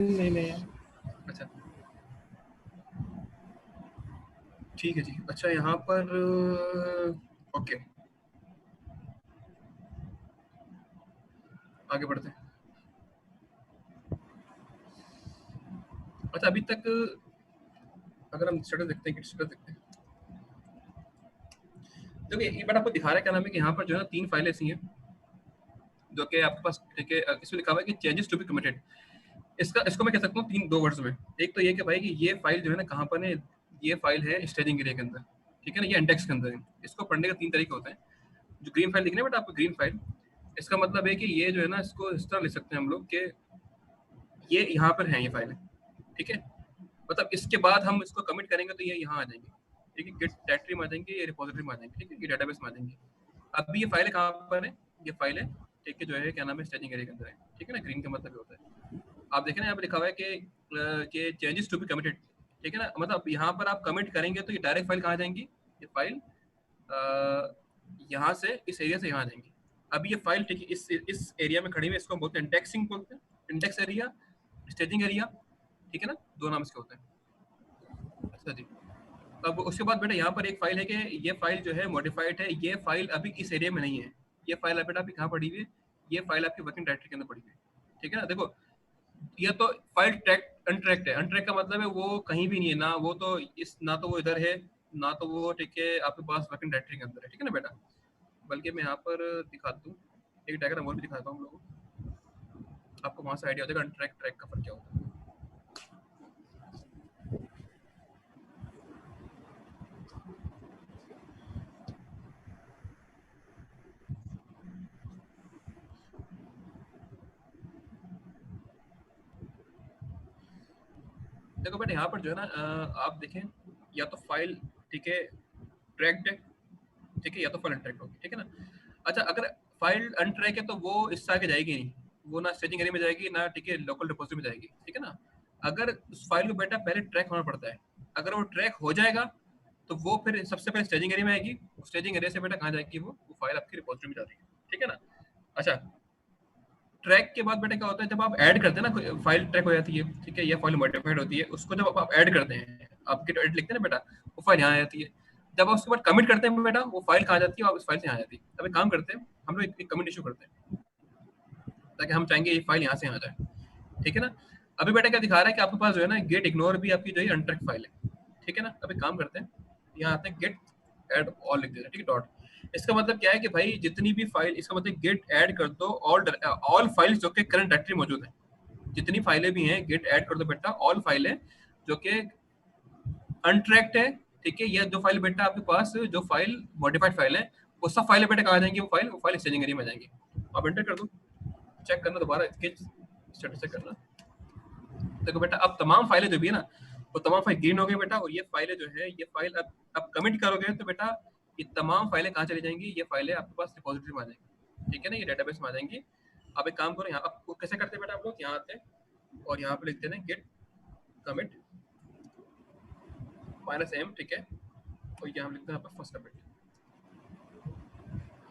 नहीं नहीं। अच्छा ठीक है जी। अच्छा यहाँ पर ओके आगे बढ़ते हैं। अच्छा अभी तक अगर हम स्टेटस देखते हैं कि स्टेटस देखते हैं, देखिए ये बट आपको दिखा रहा है क्या नाम है कि यहाँ पर जो है 3 फाइलें ऐसी हैं जो कि आपके पास, ठीक है, इसमें लिखा हुआ है कि चेंजेस टू बी कमिटेड। इसको मैं कह सकता हूँ तीन दो वर्ड्स में। एक तो ये कि भाई कि ये फाइल जो है ना कहाँ पर है, ये फाइल है स्टेजिंग एरिया के अंदर, ठीक है ना, ये इंडेक्स के अंदर है। इसको पढ़ने का 3 तरीके होते हैं। जो ग्रीन फाइल दिख रही है बट आपको ग्रीन फाइल, इसका मतलब है कि ये जो है ना इसको इस तरह लिख सकते हैं हम लोग कि ये यहाँ पर है ये फाइल, ठीक है। मतलब इसके बाद हम इसको कमिट करेंगे तो ये यहाँ आ जाएंगे, ठीक है, गिट डायरेक्टरी में आ जाएंगे, ये रिपोजिटरी में आ जाएंगे, ठीक है, ये डेटाबेस में आ जाएंगे। अभी ये फाइल कहाँ पर है, ये फाइल है, ठीक है, जो है क्या नाम है स्टेजिंग एरिया के अंदर है, ठीक है ना। ग्रीन का मतलब ये होता है, आप देखें ना यहाँ पे लिखा हुआ है कि चेंजेस टू बी कमिटेड, ठीक है ना। मतलब यहाँ पर आप कमिट करेंगे तो ये डायरेक्ट फाइल कहाँ जाएंगी, ये फाइल यहाँ से इस एरिया से यहाँ जाएंगी। अब ये फाइल, ठीक है, इस एरिया में खड़ी हुई है, इसको हम बोलते हैं इंडेक्सिंग बोलते हैं, इंडेक्स एरिया, स्टेजिंग एरिया, ठीक है ना, दो नाम इसके होते हैं। अच्छा जी। अब उसके बाद बेटा यहाँ पर एक फाइल है कि ये फाइल जो है मॉडिफाइड है, ये फाइल अभी इस एरिया में नहीं है। ये फाइल बेटा अभी कहाँ पड़ी हुई है, ये फाइल आपकी वर्किंग डायरेक्टरी के अंदर पड़ी हुई है, ठीक है ना। देखो ये तो फाइल ट्रैक अनट्रैक्ड है, अनट्रैक का मतलब है वो कहीं भी नहीं है ना, वो तो इस ना तो वो इधर है, ना तो वो, ठीक है, आपके पास वर्किंग डायरेक्टरी के अंदर है, ठीक है ना बेटा। बल्कि मैं यहाँ पर दिखा दूँ, एक डायग्राम और भी दिखाता हूँ हम लोगों को, आपको वहाँ से आइडिया हो जाएगा अनट्रैक ट्रैक का फर्क क्या होता है। देखो बेटा यहाँ पर जो है ना आप देखें, या तो फाइल, ठीक है, ट्रैक्ड है, ठीक है, या तो फाइल अनट्रैक्ड होगी, ठीक है ना। अच्छा अगर फाइल अनट्रैक है तो वो इससे आगे जाएगी नहीं, वो ना स्टेजिंग एरिया में जाएगी ना, ठीक है, लोकल डिपॉजिटरी में जाएगी, ठीक है ना। अगर उस फाइल को बेटा पहले ट्रैक होना पड़ता है, अगर वो ट्रैक हो जाएगा तो वो फिर सबसे पहले स्टेजिंग एरिया में आएगी। स्टेजिंग एरिया से बेटा कहाँ जाएगी, वो फाइल आपकी रिपॉजिटरी में जाती है, ठीक है ना। अच्छा ट्रैक के बाद बेटा क्या होता है, जब आप ऐड करते हैं ना, फाइल ट्रैक हो जाती है, ठीक है, या फाइल मॉडिफाइड होती है, उसको जब आप ऐड करते हैं, आप गिट एड लिखते हैं ना बेटा, वो फाइल यहाँ आ जाती है। जब आप उसके बाद कमिट करते हैं बेटा, वो फाइल कहाँ जाती है, आप उस फाइल से यहाँ आ जाती है। अब एक काम करते हैं, हम लोग एक कमिट इशू करते हैं, ताकि हम चाहेंगे ये फाइल यहाँ से यहाँ जाए, ठीक है ना। अभी बेटा क्या दिखा रहा है कि आपके पास जो है ना गेट इग्नोर भी आपकी जो है अनट्रैक फाइल है, ठीक है ना। अभी काम करते हैं, यहाँ आते हैं, गेट ऐड ऑल लिख देते हैं, ठीक है, डॉट। इसका मतलब क्या है कि भाई जितनी भी फाइल, इसका मतलब गेट ऐड कर दो ऑल फाइल्स जो कि करंट डायरेक्टरी मौजूद है, जितनी फाइलें भी हैं गेट ऐड कर दो बेटा, ऑल फाइलें जो कि अनट्रैक्ड है, ठीक है। या जो फाइल बेटा आपके पास जो फाइल मॉडिफाइड फाइल है, वो सब फाइलें बेटा कहाँ जाएंगी, वो फाइल स्टेजिंग एरिया में जाएंगी। आप एंटर कर दो, चेक करना दोबारा, स्टेटस चेक करना। देखो बेटा अब तमाम फाइलें जो भी है ना, वो तमाम फाइल ग्रीन हो गई बेटा, और ये फाइलें जो है, ये फाइल अब कमिट करोगे तो बेटा ये तमाम फाइलें कहाँ चली जाएंगी, ये फाइलें आपके पास रिपोजिटरी में आ जाएंगी, ठीक है ना, ये डेटाबेस में आ जाएंगी। अब एक काम करो, यहाँ आपको कैसे करते हैं बेटा, आप लोग यहाँ आते हैं और यहाँ पे लिखते हैं गेट कमिट -m, ठीक है, और यहाँ हम लिखते हैं फर्स्ट कमिट।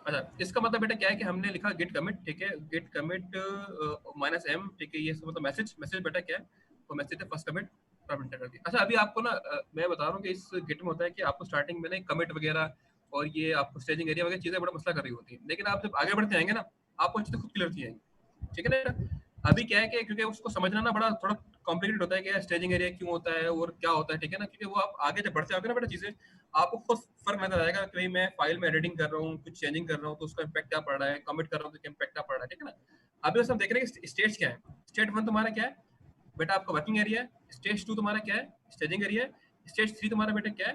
अच्छा इसका मतलब बेटा क्या है कि हमने लिखा गेट कमिट, ठीक है, गेट कमिट -m, ठीक है, ये इसका मतलब मैसेज, बेटा क्या है, वो मैसेज है फर्स्ट कमिट, आप एंटर कर दिया। अच्छा अभी आपको ना मैं बता रहा हूँ कि इस गिट में होता है कि आपको स्टार्टिंग में ना कमिट वगैरह और ये आपको स्टेजिंग एरिया वगैरह चीजें बड़ा मसला कर रही होती है, लेकिन आप जब आगे बढ़ते आएंगे ना, आपको चीजें खुद क्लियर जाएंगी, ठीक है ना। अभी क्या है कि क्योंकि उसको समझना ना बड़ा थोड़ा कॉम्प्लिकेटेड होता है कि स्टेजिंग एरिया क्यों होता है और क्या होता है, ठीक है ना, क्योंकि वो आप आगे जब बढ़ते जाओगे ना बेटा चीजें, आपको खुद फर्क नजर आएगा कि भाई मैं फाइल में एडिटिंग कर रहा हूँ, कुछ चेंजिंग कर रहा हूँ तो उसका इम्पैक्ट क्या पड़ रहा है, कमिट कर रहा हूँ तो क्या इम्पैक्ट क्या पड़ रहा है, ठीक है ना। अभी बस हम देख रहे हैं कि स्टेज क्या है। स्टेट 1 तुम्हारा क्या है बेटा, आपका वर्किंग एरिया है। स्टेज 2 तुम्हारा क्या है, स्टेजिंग एरिया है। स्टेज 3 तुम्हारा बेटा क्या है,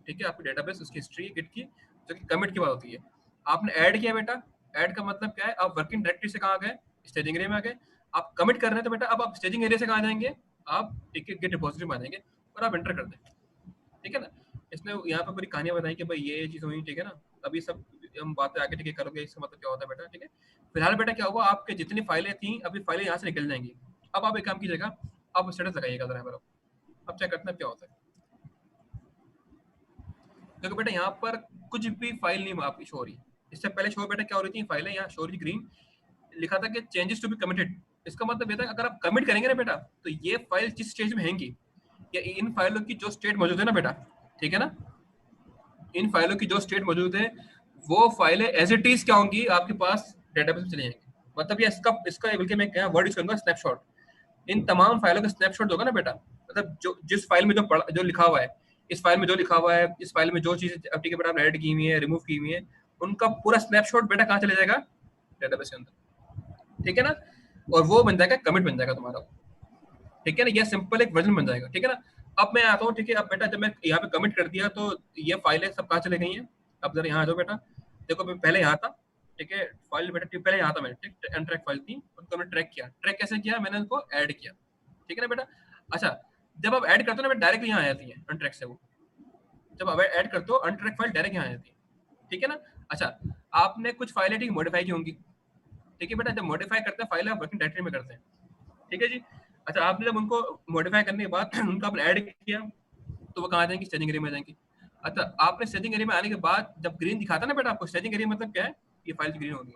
ठीक है, आपकी डेटाबेस उसकी हिस्ट्री गिट की, जो कि कमिट की बात होती है। आपने ऐड किया बेटा, ऐड का मतलब क्या है, आप वर्किंग डायरेक्टरी से कहाँ गए, स्टेजिंग एरिया में आ गए। आप कमिट कर रहे हैं तो बेटा अब आप स्टेजिंग एरिया से कहाँ जाएंगे, आप ठीक है गिट रिपोजिटरी में आ जाएंगे और आप एंटर कर दें, ठीक है ना। इसने यहाँ पे पूरी कहानियां बताई कि भाई ये चीज हुई, ठीक है ना। अभी सब हम बातें आगे ठीक है करोगे, इसका मतलब क्या होता है बेटा, ठीक है। फिलहाल बेटा क्या हुआ, आपके जितनी फाइलें थी अभी फाइलें यहाँ से निकल जाएंगी। अब आप एक काम कीजिएगा, आप स्टेटस लगाइएगा जरा मेरा, अब चेक करते हैं क्या होता है। देखो बेटा यहाँ पर कुछ भी फाइल नहीं आपकी शो हो रही। इससे पहले शो बेटा क्या हो रही थी, फाइलें यहाँ शो हो रही ग्रीन, लिखा था कि चेंजेस टू बी कमिटेड, इसका मतलब ये था अगर आप कमिट करेंगे ना बेटा, तो ये फाइल जिस स्टेज में हैंगी, या इन फाइलों की जो स्टेट मौजूद है ना बेटा, ठीक है ना, इन फाइलों की जो स्टेट मौजूद है वो फाइलें एज इट इज क्या होंगी आपके पास डेटाबेस में चली जाएंगी। मतलब ये इसका इसका बल्कि मैं क्या वर्ड यूज करूंगा, स्नैपशॉट। इन तमाम फाइलों का स्नैपशॉट होगा ना बेटा, मतलब जो जिस फाइल में जो लिखा हुआ है, इस फाइल में जो लिखा हुआ है, इस फाइल में जो चीजें अब ठीक है बेटा आपने ऐड की हुई है, रिमूव की हुई है, उनका पूरा स्नैपशॉट बेटा कहाँ चले जाएगा, डेटाबेस के अंदर, ठीक है ना। और वो बन जाएगा कमिट बन जाएगा तुम्हारा, ठीक है ना, ये सिंपल एक वर्जन बन जाएगा, ठीक है ना। अब मैं आता हूँ, ठीक है, अब बेटा जब मैं यहाँ पे कमिट कर दिया तो ये फाइलें सब कहाँ चले गई हैं। अब जरा यहाँ आ जाओ बेटा, देखो मैं पहले यहाँ था, ठीक है, फाइल बेटा पहले यहाँ था, मैंने ठीक अनट्रैक फाइल थी, उनको मैंने ट्रैक किया। ट्रैक कैसे किया, मैंने उनको ऐड किया, ठीक है ना बेटा। अच्छा, जब आप ऐड करते हो ना बेटा, डायरेक्ट यहाँ आ जाती है अनट्रैक से वो, जब आप ऐड करते हो अनट्रैक फाइल डायरेक्ट यहाँ आ जाती है, ठीक है ना। अच्छा, आपने कुछ फाइलें ठीक मॉडिफाई की होंगी, ठीक है बेटा, जब मॉडिफाई करते हैं फाइल आप वर्किंग डायरेक्टरी में करते हैं, ठीक है जी। अच्छा, आपने जब उनको मॉडिफाई करने के बाद उनको आपने ऐड किया, तो वो कहाँ जाएंगी, स्टेजिंग एरिया में जाएंगी। अच्छा, आपने स्टेजिंग एरिया में आने के बाद जब ग्रीन दिखाता ना बेटा आपको, स्टेजिंग एरिया मतलब क्या है, ये फाइल ग्रीन होगी,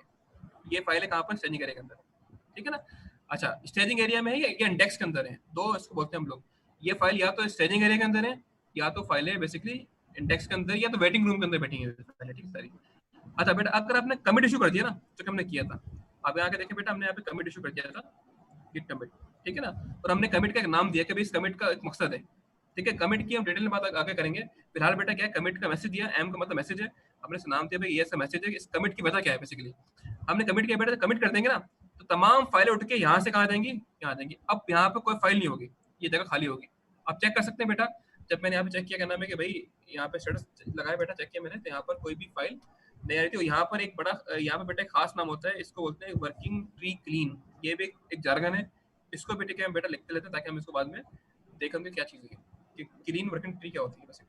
ये फाइल है कहाँ पर, स्टेजिंग एरिया के अंदर, ठीक है ना। अच्छा, स्टेजिंग एरिया में है या इंडेक्स के अंदर है, दो इसको बोलते हैं हम लोग। ये फाइल या तो स्टेजिंग एरिया के अंदर है, या तो फाइल है बेसिकली इंडेक्स के अंदर, या तो वेटिंग रूम के अंदर बैठी है फाइल, ठीक है सारी। अच्छा बेटा, अगर आपने कमिट इशू कर दिया ना, जो कि हमने किया था, अब यहाँ के देखिए बेटा, हमने यहाँ पे कमिट इशू कर दिया था, गिट कमिट, ठीक है ना। और हमने कमिट का एक नाम दिया कि भाई इस कमिट का एक मकसद है, ठीक है। कमिट की हम डिटेल में बात आगे करेंगे। फिलहाल बेटा क्या है, कमिट का मैसेज दिया, एम का मतलब मैसेज है, हमने इसे नाम दिया भाई ये ऐसा मैसेज है, इस कमिट की वजह क्या है बेसिकली। हमने कमिट किया बेटा, कमिट कर देंगे ना, तो तमाम फाइलें उठ के यहाँ से कहाँ जाएंगी, यहाँ आ जाएंगी। अब यहाँ पे कोई फाइल नहीं होगी, ये जगह खाली होगी। आप चेक कर सकते हैं बेटा, जब मैंने यहाँ पे चेक किया, क्या नाम है कि भाई यहाँ पे स्टेटस लगाया बेटा, चेक किया मैंने, तो यहाँ पर कोई भी फाइल नहीं आ रही थी। यहाँ पर एक बड़ा यहाँ पे बेटा एक खास नाम होता है, इसको बोलते हैं वर्किंग ट्री क्लीन, ये भी एक jargon है। इसको भी ठीक है हम बेटा लिखते लेते हैं, ताकि हम इसको बाद में देखेंगे क्या चीज़ है कि क्लीन वर्किंग ट्री क्या होती है बस,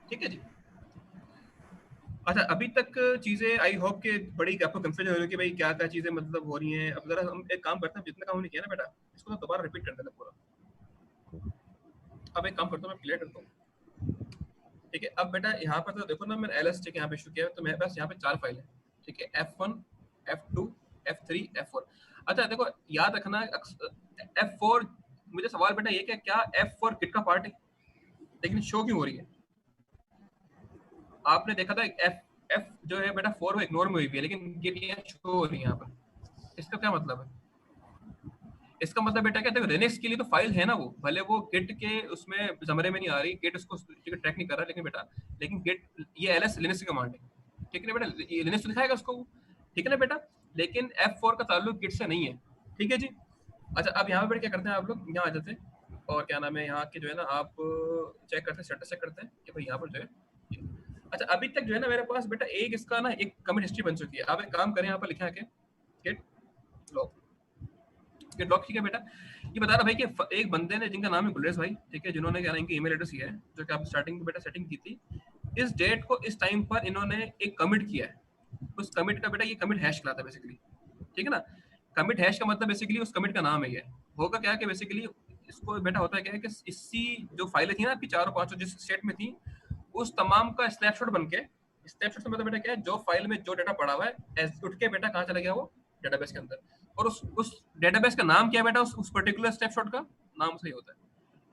ठीक है जी। अच्छा, अभी तक चीजें आई होप कि बड़ी आपको कंफ्यूजन हो रही है कि भाई क्या क्या चीजें मतलब हो रही हैं। अब जरा हम एक काम करते हैं, जितना काम हमने किया ना बेटा, इसको तो दोबारा रिपीट कर देना पूरा। अब एक काम करता हूँ, मैं क्लियर करता हूँ, ठीक है। अब बेटा यहाँ पर तो देखो ना, मैंने एलएस चेक यहाँ पे इशू किया है, तो मेरे पास यहाँ पे 4 फाइल है, ठीक है, F1, F2, F3, F4। अच्छा देखो, याद रखना F4, मुझे सवाल बेटा ये क्या F4 गिट का पार्ट है, लेकिन शो क्यों हो रही है। आपने देखा था एफ एफ जो है बेटा 4 वो इग्नोर में हुई है, लेकिन गिट यहाँ शो हो रही है यहाँ पर। इसका क्या मतलब है, इसका मतलब बेटा क्या, देखो लिनक्स के लिए तो फाइल है ना वो, भले वो गिट के उसमें जमरे में नहीं आ रही, गिट उसको ट्रैक नहीं कर रहा, लेकिन बेटा लेकिन गिट ये एलएस लिनक्स की कमांड है, ठीक है ना बेटा, ये लिनक्स तो दिखाएगा उसको, ठीक है ना बेटा। लेकिन F4 का ताल्लुक गिट से नहीं है, ठीक है जी। अच्छा, अब यहाँ पे बेटा क्या करते हैं, आप लोग यहाँ आ जाते हैं, और क्या नाम है यहाँ के जो है ना, आप चेक करते हैं, स्टेटस चेक करते हैं कि भाई यहाँ पर जो है। अच्छा, अभी तक जो है ना मेरे पास बेटा एक इसका ना एक कमिट हिस्ट्री बन चुकी है। आप एक काम करें, यहाँ पर लिखा है कि गेट लॉग, गेट लॉग, ठीक है बेटा। ये बता रहा भाई कि एक बंदे ने जिनका नाम है गुलरेज भाई, ठीक है, जिन्होंने क्या इनकी ईमेल एड्रेस किया है, जो कि आप स्टार्टिंग में बेटा सेटिंग की थी, इस डेट को इस टाइम पर इन्होंने एक कमिट किया है। उस कमिट का बेटा ये कमिट हैश कहलाता है बेसिकली, ठीक है ना। कमिट हैश का मतलब बेसिकली उस कमिट का नाम है। ये होगा क्या कि बेसिकली इसको बेटा होता है क्या है कि इसी जो फाइलें थी ना आपकी चारों पांचों जिस स्टेट में थी, उस तमाम का स्नैपशॉट बन के, स्नैपशॉट से मतलब बेटा क्या है, जो फाइल में जो डेटा पड़ा हुआ है उठ के बेटा कहाँ चला गया, वो डेटाबेस के अंदर। और उस डेटाबेस का नाम क्या है बेटा, उस पर्टिकुलर स्नैपशॉट का नाम सही होता है।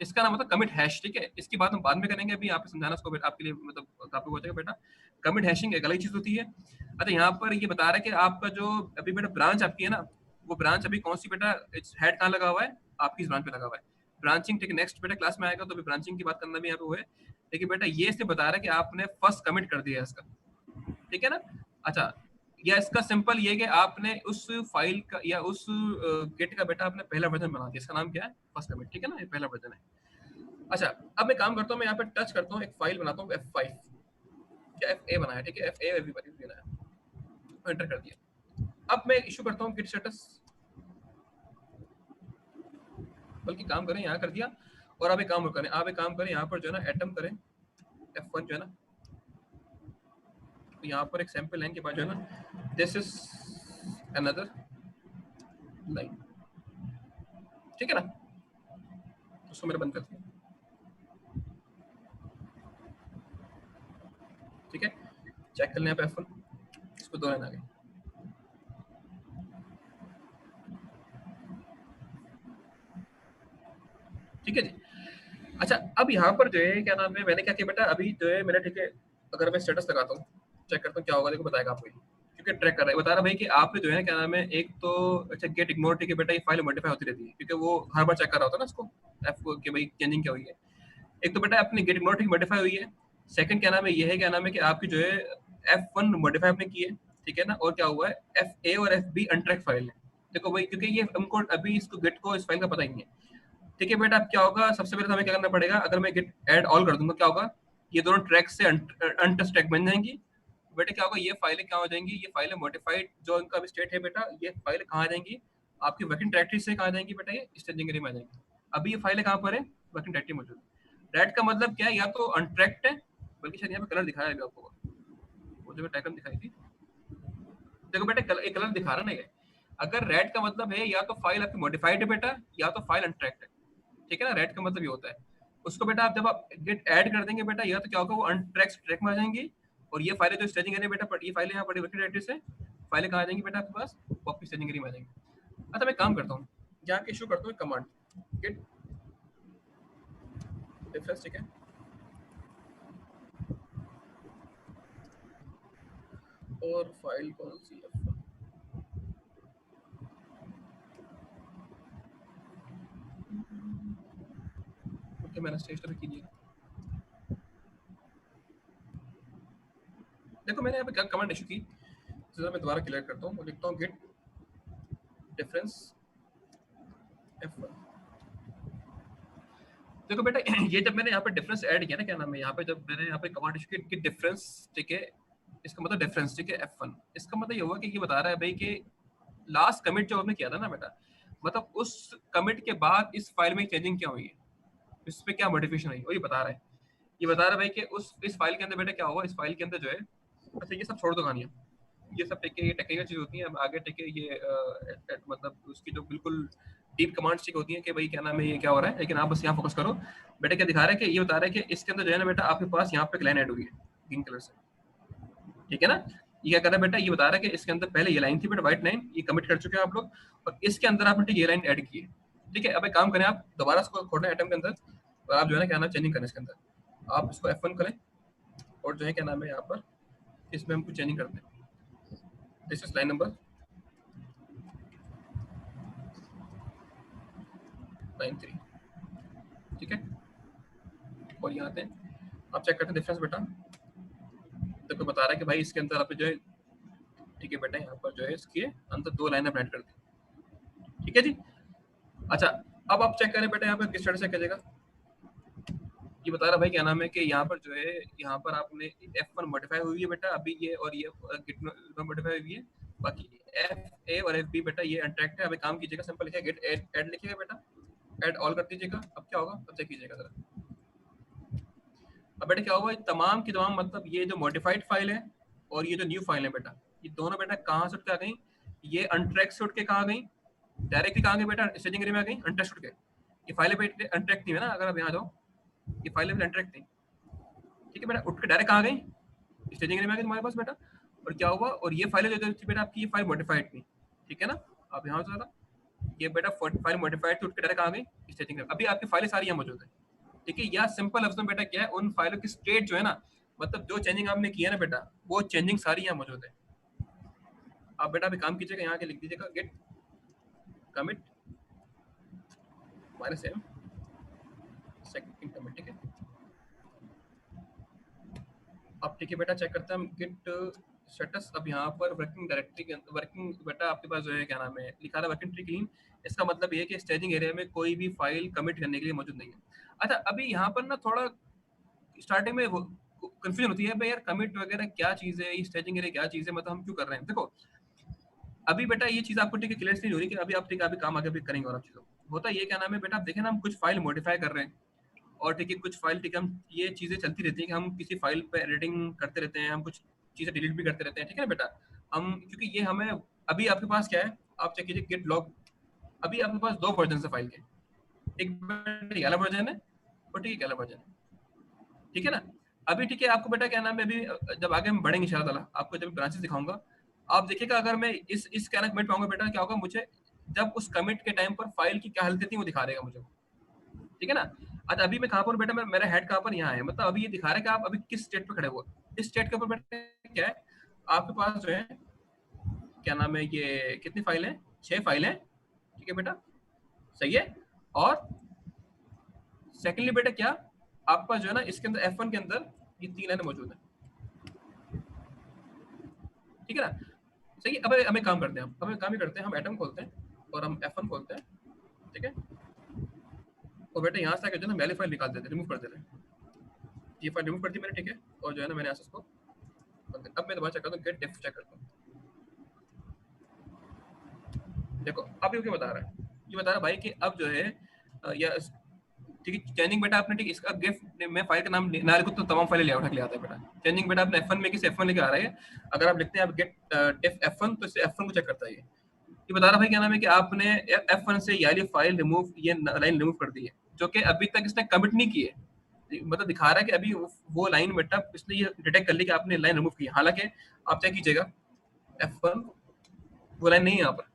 इसका नाम होता है कमिट हैश, ठीक है। इसकी बात हम बाद में करेंगे, अभी आपको समझाना इसको आपके लिए मतलब टॉपिक हो जाएगा बेटा। कमिट हैशिंग एक अलग चीज होती है। अच्छा, यहाँ पर ये बता रहा है कि आपका जो अभी बेटा ब्रांच आपकी है ना, वो ब्रांच अभी कौन सी बेटा, हेड कहाँ लगा हुआ है, आपकी इस ब्रांच पे लगा हुआ है। ब्रांचिंग, ठीक है, नेक्स्ट बेटा क्लास में आएगा तो अभी ब्रांचिंग की बात करना भी यहाँ पे हुआ है। लेकिन बेटा ये इससे बता रहा है कि आपने फर्स्ट कमिट कर दिया है इसका, ठीक है ना। अच्छा, या इसका सिंपल ये कि आपने उस फाइल का या उस गेट का बेटा आपने पहला वर्जन बना दिया, इसका नाम क्या है, फर्स्ट कमिट, ठीक है ना, ये पहला वर्जन है। अच्छा, अब मैं काम करता हूँ, मैं यहाँ पे टच करता हूँ, एक फाइल बनाता हूँ F5 क्या FA बनाया, ठीक है, FA अभी बनाया, एंटर कर दिया। अब मैं इशू करता हूँ गिट स्टेटस, बल्कि काम करें यहाँ कर दिया। और अब एक काम करें, आप एक काम करें, यहाँ पर जो है ना एटम करें F1 जो है ना, तो यहाँ पर एक सैंपल लाइन के बाद जो है ना, दिस इज अनदर लाइन, ठीक है ना। उसको मेरे बंद कर दिया, ठीक है। चेक कर लें आप F1, इस पे 2 लाइन आ गई। ठीक है जी। अच्छा, अब यहाँ पर जो है क्या नाम है, मैंने क्या किया बेटा, अभी जो है मैंने, ठीक है, अगर मैं स्टेटस लगाता हूँ, चेक करता हूँ क्या होगा, देखो बताएगा आपको ये, क्योंकि ट्रैक कर रहा है, बता रहा भाई कि आपने जो है क्या नाम है, एक तो अच्छा गेट इग्नोर, ठीक है बेटा, ये फाइल मॉडिफाई होती रहती है, क्योंकि वो हर बार चेक कर रहा होता है ना इसको, एफ को, कि भाई चेंजिंग क्या हुई है। एक तो बेटा अपनी गेट इग्नोर ठीक मॉडिफाई हुई है। सेकंड क्या नाम है, ये है क्या नाम है कि आपकी जो है F1 मॉडिफाई आपने की है, ठीक है ना, और क्या हुआ है, FA और FB अनट्रैक फाइल है। देखो भाई, क्योंकि ये हमको अभी इसको गेट को इस फाइल का पता ही नहीं है। ठीक है बेटा, अब क्या होगा, सबसे पहले तो हमें क्या करना पड़ेगा, अगर मैं गेट ऐड ऑल कर दूंगा क्या होगा, ये दोनों ट्रैक से अनटच ट्रैक बन जाएंगी। बेटा क्या होगा, ये फाइलें क्या हो जाएंगी, ये फाइलें मॉडिफाइड जो इनका अभी स्टेट है बेटा, ये फाइलें कहाँ आ जाएंगी, आपकी वर्किंग डायरेक्टरी से कहाँ जाएंगी बेटा, ये स्टेजिंग एरिया में आ जाएंगी। अभी ये फाइलें कहाँ पर है, वर्किंग डायरेक्टरी मौजूद है। रेड का मतलब क्या है, या तो अनट्रैक्ड है, बल्कि शायद यहाँ पे कलर दिखाया है अभी आपको, वो जो डायग्राम दिखाई थी, देखो बेटा एक कलर दिखा रहा ना ये, अगर रेड का मतलब है या तो फाइल आपकी मॉडिफाइड है बेटा, या तो फाइल अनट्रैक्ड है। ठीक है ना, रेड का मतलब ये होता है। उसको बेटा आप जब आप गेट ऐड कर देंगे बेटा, या तो क्या होगा, वो अनट्रैक ट्रैक में आ जाएंगी, और ये फाइलें जो स्टेजिंग एरिया बेटा, ये फाइलें यहाँ पड़ी वर्किंग डायरेक्टरी से, फाइलें कहाँ आ जाएंगी बेटा आपके पास, कॉपी स्टेजिंग एरिया में आ जाएंगी। अच्छा मैं काम करता हूँ, जाके इशू करता हूँ कमांड गेट डिफरेंस, ठीक है, और फाइल कौन सी है, ओके मैंने स्टेज पर कीजिए। देखो मैंने यहाँ पे क्या कमांड इशू की, तो मैं दोबारा क्लियर करता हूँ, लिखता हूँ गेट डिफरेंस F1। देखो बेटा ये जब मैंने यहाँ पे डिफरेंस ऐड किया ना, क्या नाम है, यहाँ पे जब मैंने यहाँ पे कमांड इशू की डिफरेंस, ठीक है, इसका मतलब डिफरेंस, ठीक है, F1, इसका मतलब ये हुआ कि ये बता रहा है भाई कि लास्ट कमिट जो हमने किया था ना बेटा, मतलब उस कमिट के बाद इस फाइल में चेंजिंग क्या हुई है, इस पे क्या मॉडिफिकेशन हुई, और ये बता रहा है, ये बता रहा है भाई कि उस इस फाइल के अंदर बेटा क्या हुआ, इस फाइल के अंदर जो है, अच्छा ये सब छोड़ दो कहानियाँ, ये सब टेक ये टेक्निकल चीज होती है, अब आगे टेक ये मतलब उसकी जो बिल्कुल डीप कमांड्स ठीक होती है कि भाई क्या नाम है, ये क्या हो रहा है, लेकिन आप बस यहाँ फोकस करो। बेटा क्या दिखा रहा है कि ये बता रहा है कि इसके अंदर जो है ना बेटा, आपके पास यहाँ पे एक लाइन ऐड हुई है ग्रीन कलर से, ठीक है ना। ये क्या कर रहा है बेटा, ये बता रहा है कि इसके अंदर पहले ये लाइन थी बेटा, व्हाइट लाइन, ये कमिट कर चुके हैं आप लोग, और इसके अंदर आपने ये लाइन ऐड की है। ठीक है, अब एक काम करें, आप दोबारा इसको खोलें आइटम के अंदर, और आप जो है ना क्या नाम चेंजिंग करें इसके अंदर, आप इसको F1 करें, और जो है क्या नाम है यहाँ पर इसमें हम कुछ चेंजिंग करते हैं। दिस इज लाइन नंबर 93, ठीक है, और यहाँ आते हैं, आप चेक करते हैं डिफरेंस बेटा, तो बता रहा है कि भाई इसके अंदर आप जो है, ठीक है बेटा, यहाँ पर जो है इसके अंदर 2 लाइन ऐड कर दी। ठीक है जी। अच्छा अब आप चेक करें बेटा, यहाँ पर किस तरह से करेगा, ये बता रहा भाई क्या नाम है कि यहाँ पर जो है, यहाँ पर आपने F1 मॉडिफाई हुई है बेटा अभी, ये और ये गिट मॉडिफाई हुई है, बाकी FA और FB बेटा ये अनट्रैक्ट है। अब एक काम कीजिएगा, सिंपल लिखिए गेट ऐड लिखिएगा बेटा, ऐड ऑल कर दीजिएगा। अब क्या होगा, अब चेक कीजिएगा जरा, अब बेटा क्या होगा, तमाम की तमाम, मतलब ये जो मॉडिफाइड फाइल है और ये जो न्यू फाइल है बेटा, ये दोनों बेटा कहाँ से उठ के आ गई, ये अनट्रैक से उठ के कहाँ गई, डायरेक्टली कहाँ गई बेटा, स्टेजिंग एरिया में आ गई, अनट्रैक उठ के। ये फाइलें बेटा अनट्रैक थी है ना, अगर आप यहाँ जाओ, ये फाइलें अनट्रैक थी, ठीक है बेटा, उठ के डायरेक्ट कहाँ गई, स्टेजिंग एरिया में आ गई तुम्हारे पास बेटा। और क्या हुआ, और ये फाइलें जो थी बेटा आपकी, ये फाइल मॉडिफाइड थी, ठीक है ना। अब यहाँ से ये बेटा फाइल मॉडिफाइड थी, उठ के डायरेक्ट कहाँ गई, स्टेजिंग एरिया। अभी आपकी फाइलें सारी यहाँ मौजूद है, ठीक है। या सिंपल लफ्ज़ में बेटा क्या है, उन फाइलों की स्टेट जो है ना, मतलब जो चेंजिंग आपने किया ना बेटा, वो चेंजिंग सारी यहाँ मौजूद है। आप बेटा भी काम कीजिएगा, यहाँ के लिख दीजिएगा git commit -m second commit, ठीक है। अब ठीक है बेटा, चेक करते हैं हम गिट स्टेटस। अब यहाँ पर वर्किंग डायरेक्टरी के वर्किंग बेटा आपके पास जो है क्या नाम है, लिखा था वर्किंग ट्री क्लीन। इसका मतलब ये है कि स्टेजिंग एरिया में कोई भी फाइल कमिट करने के लिए मौजूद नहीं है। अच्छा अभी यहाँ पर ना थोड़ा स्टार्टिंग में कंफ्यूजन होती है भाई यार, कमिट वगैरह क्या चीज़ है, स्टेजिंग एरिया क्या चीज़ है, मतलब हम क्यों कर रहे हैं। देखो अभी बेटा ये चीज़ आपको ठीक है क्लियर नहीं हो रही कि अभी आप ठीक है अभी काम आगे भी करेंगे, और आप चीज़ों होता है ये क्या नाम है बेटा, आप देखें ना, हम कुछ फाइल मॉडिफाई कर रहे हैं, और ठीक है कुछ फाइल, ठीक है, हम ये चीज़ें चलती रहती हैं कि हम किसी फाइल पे एडिटिंग करते रहते हैं, हम कुछ चीज़ें डिलीट भी करते रहते हैं, ठीक है ना बेटा। हम क्योंकि ये हमें, अभी आपके पास क्या है, आप चेक कीजिए गिट लॉग, अभी आपके पास 2 वर्जन है फाइल के, एक बेटा वाला वर्जन है, और ठीक है वाला वर्जन है, ठीक है ना। अभी ठीक है आपको बेटा क्या नाम है, अभी जब आगे हम बढ़ेंगे इंशाल्लाह ताला, आपको जब ब्रांचेस दिखाऊंगा, आप देखिएगा अगर मैं इस कहना कमिट पाऊंगा बेटा, क्या होगा मुझे जब उस कमिट के टाइम पर फाइल की क्या हालत थी वो दिखा देगा मुझे, ठीक है ना। अच्छा अभी मैं कहाँ पर बेटा, मेरा हेड कहाँ पर, यहाँ है, मतलब अभी ये दिखा रहा है कि आप अभी किस स्टेट पे खड़े हो। इस स्टेट के ऊपर बेटा क्या है, आपके पास जो है क्या नाम है, ये कितनी फाइल है, 6 फाइल है, ठीक है बेटा, सही है। और सेकेंडली बेटा क्या, आपके पास जो है ना इसके अंदर F1 के अंदर ये 3 लाइनें मौजूद है, ठीक है ना, सही है। अब हमें काम करते हैं, हम काम ही करते हैं, हम एटम खोलते हैं और हम F1 खोलते हैं, ठीक है। और बेटा यहाँ से आके जो है ना पहली फाइल निकाल देते हैं, रिमूव कर देते हैं, ये फाइल रिमूव कर दी मैंने, ठीक है। और जो है ना मैंने यहाँ से इसको, अब मैं दोबारा चेक करता हूँ, गेट डिफ चेक करता हूँ। देखो अब ये क्या बता रहा है, ये बता रहा है भाई कि अब जो है या ठीक है, चेंजिंग बेटा आपने, ठीक इसका गिफ्ट मैं फाइल का नाम ना लिखूं तो तमाम फाइलें ले उठा के ले आता है बेटा। चेंजिंग बेटा आपने F1 में किसी F1 लेके आ रहा है, अगर आप लिखते हैं आप गेट डिफ F1 तो इससे F1 को चेक करता है। ये बता रहा भाई क्या नाम है कि आपने F1 से ये वाली फाइल रिमूव, ये लाइन रिमूव कर दी है, जो कि अभी तक इसने कमिट नहीं की है, मतलब दिखा रहा है कि अभी वो लाइन बेटा इसने ये डिटेक्ट कर ली कि आपने लाइन रिमूव की है। हालांकि आप चेक कीजिएगा F1 वो लाइन नहीं है यहाँ पर,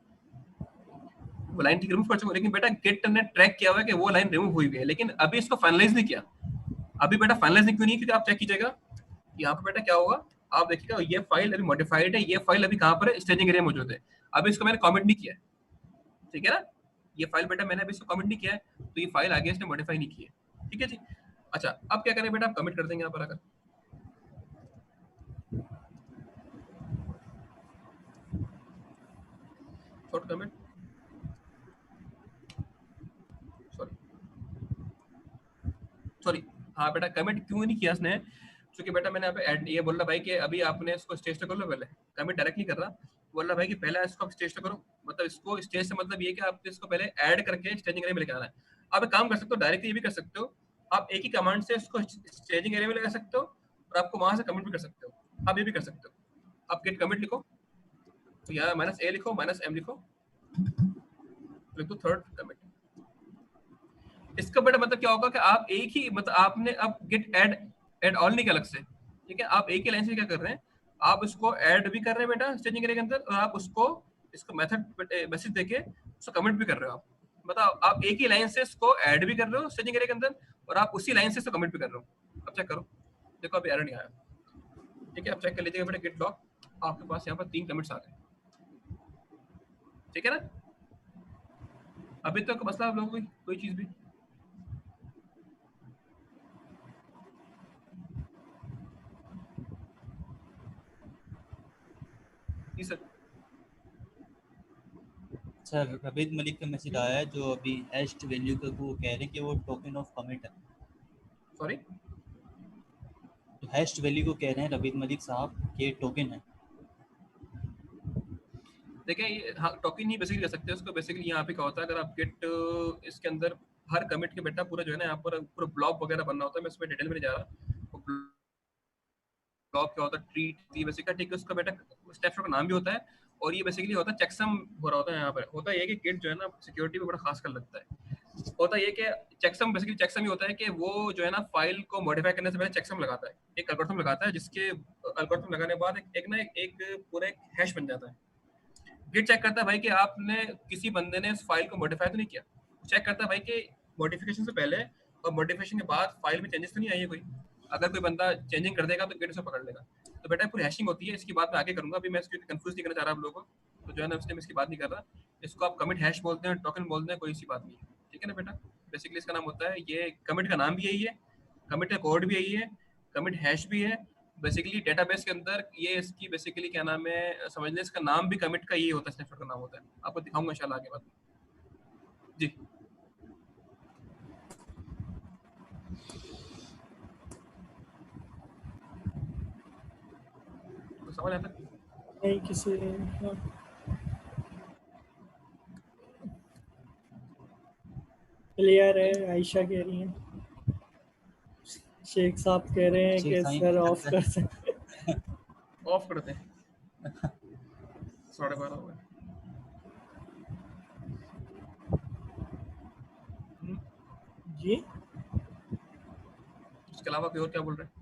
वो लाइन ठीक रिमूव कर चुका हूं, लेकिन बेटा गिट ने ट्रैक किया हुआ है कि वो लाइन रिमूव हुई है, लेकिन अभी इसको फाइनलाइज नहीं किया। अभी बेटा फाइनलाइज नहीं क्यों नहीं, क्योंकि आप चेक कीजिएगा यहाँ पे बेटा क्या होगा, आप देखिएगा ये फाइल अभी मॉडिफाइड है, ये फाइल अभी कहाँ पर है, स्टेजिंग एरिया मौजूद है, अभी इसको मैंने कमेंट नहीं किया है, ठीक है ना। ये फाइल बेटा मैंने अभी इसको कमेंट नहीं किया है, तो ये फाइल आगे इसने मॉडिफाई नहीं की है, ठीक है जी। अच्छा अब क्या करें बेटा, आप कमिट कर देंगे यहाँ पर, अगर शॉर्ट कमिट, सॉरी सॉरी, हाँ बेटा कमिट क्यों नहीं किया इसने, क्योंकि बेटा मैंने यहाँ पे ये बोल रहा भाई कि अभी आपने इसको स्टेज तो कर लो पहले, कमिट डायरेक्ट नहीं कर रहा, बोल रहा भाई कि पहले इसको स्टेज तो करो, मतलब इसको स्टेज से मतलब ये कि आपको इसको पहले ऐड करके स्टेजिंग एरिया में लेके आना है। आप एक काम कर सकते हो, डायरेक्ट ये भी कर सकते हो, आप एक ही कमांड से इसको स्टेजिंग एरिया में लगा सकते हो और आपको वहां से कमिट भी कर सकते हो, आप ये भी कर सकते हो। आप गेट कमिट लिखो, तो यहाँ -a लिखो, -m लिखो, लिख दो थर्ड कमिट। इसका बेटा मतलब क्या होगा कि आप एक ही, मतलब आपने अब गेट ऐड ऐड ऑल नहीं किया अलग से, ठीक है, आप एक ही लाइन से क्या कर रहे हैं, आप उसको ऐड भी कर रहे हैं बेटा स्टेजिंग एरिया के अंदर, और आप उसको इसको मेथड मैसेज देके उसको कमेंट भी कर रहे हो आप, मतलब आप एक ही लाइन से इसको ऐड भी कर रहे हो स्टेजिंग एरिया के अंदर, और आप उसी लाइन से इसको कमेंट भी कर रहे हो। अब चेक करो, देखो अभी एरर नहीं आया, ठीक है। अब चेक कर लीजिएगा बेटा गेट लॉग, आपके पास यहाँ पर 3 कमिट्स आ गए, ठीक है ना। अभी तक मसला आप लोगों को कोई चीज भी, जी सर। सर रबीद मलिक का मैसेज आया है, जो अभी हैश्ड वैल्यू का वो कह रहे हैं कि वो टोकन ऑफ कमिट है। सॉरी, तो हैश्ड वैल्यू को कह रहे हैं रबीद मलिक साहब कि टोकन है। देखिए ये हाँ टोकन ही बेसिकली कर सकते हैं उसको, बेसिकली यहाँ पे क्या होता है, अगर आप गेट इसके अंदर हर कमिट के बेटा पूरा जो है ना यहाँ पर पूरा ब्लॉक वगैरह बनना होता है, मैं इसमें डिटेल में नहीं जा रहा, वो ब्लॉक क्या होता है, ट्री बेसिकली, ठीक है, उसका बेटा स्टेप का नाम भी होता है, और ये बेसिकली होता है चेकसम हो रहा होता है यहाँ पर, होता है ये कि गेट जो है ना सिक्योरिटी पे बड़ा खास कर लगता है, होता है ये कि चेकसम बेसिकली चेकसम ही होता है कि वो जो है ना फाइल को मॉडिफाई करने से पहले चेकसम लगाता है, एक एल्गोरिथम लगाता है, जिसके एल्गोरिथम लगाने के बाद एक ना एक पूरा एक हैश बन जाता है। गिट चेक करता है भाई कि आपने किसी बंदे ने इस फाइल को मॉडिफाई तो नहीं किया, चेक करता है भाई कि मॉडिफिकेशन से पहले और मॉडिफिकेशन के बाद फाइल में चेंजेस तो नहीं आई है कोई, अगर कोई बंदा चेंजिंग कर देगा तो गिट उसे पकड़ लेगा। तो बेटा पूरी हैशिंग होती है, इसकी बात मैं आगे करूंगा, अभी मैं इसको कंफ्यूज नहीं करना चाह रहा आप लोगों को, तो जो है ना इसलिए मैं इसकी बात नहीं कर रहा, इसको आप कमिट हैश बोलते हैं, टोकन बोलते हैं, कोई सी बात नहीं है, ठीक है ना बेटा। बेसिकली इसका नाम होता है, ये कमिट का नाम भी यही है, कमिट का कोड भी यही है, कमिट हैश भी है, बेसिकली डेटाबेस के अंदर ये इसकी बेसिकली क्या नाम है, समझ लें इसका नाम भी कमिट का यही होता है, स्नैपशॉट का नाम होता है, आपको दिखाऊंगा इंशाल्लाह आगे बात जी। तो समझ आता है? नहीं किसी क्लियर है, आयशा कह रही हैं, शेख साहब कह रहे हैं शेख कि साईं सर कह ऑफ सकते कर हैं। सकते। ऑफ करते हैं, 12:30 हो गए। जी उसके अलावा कोई और क्या बोल रहे हैं?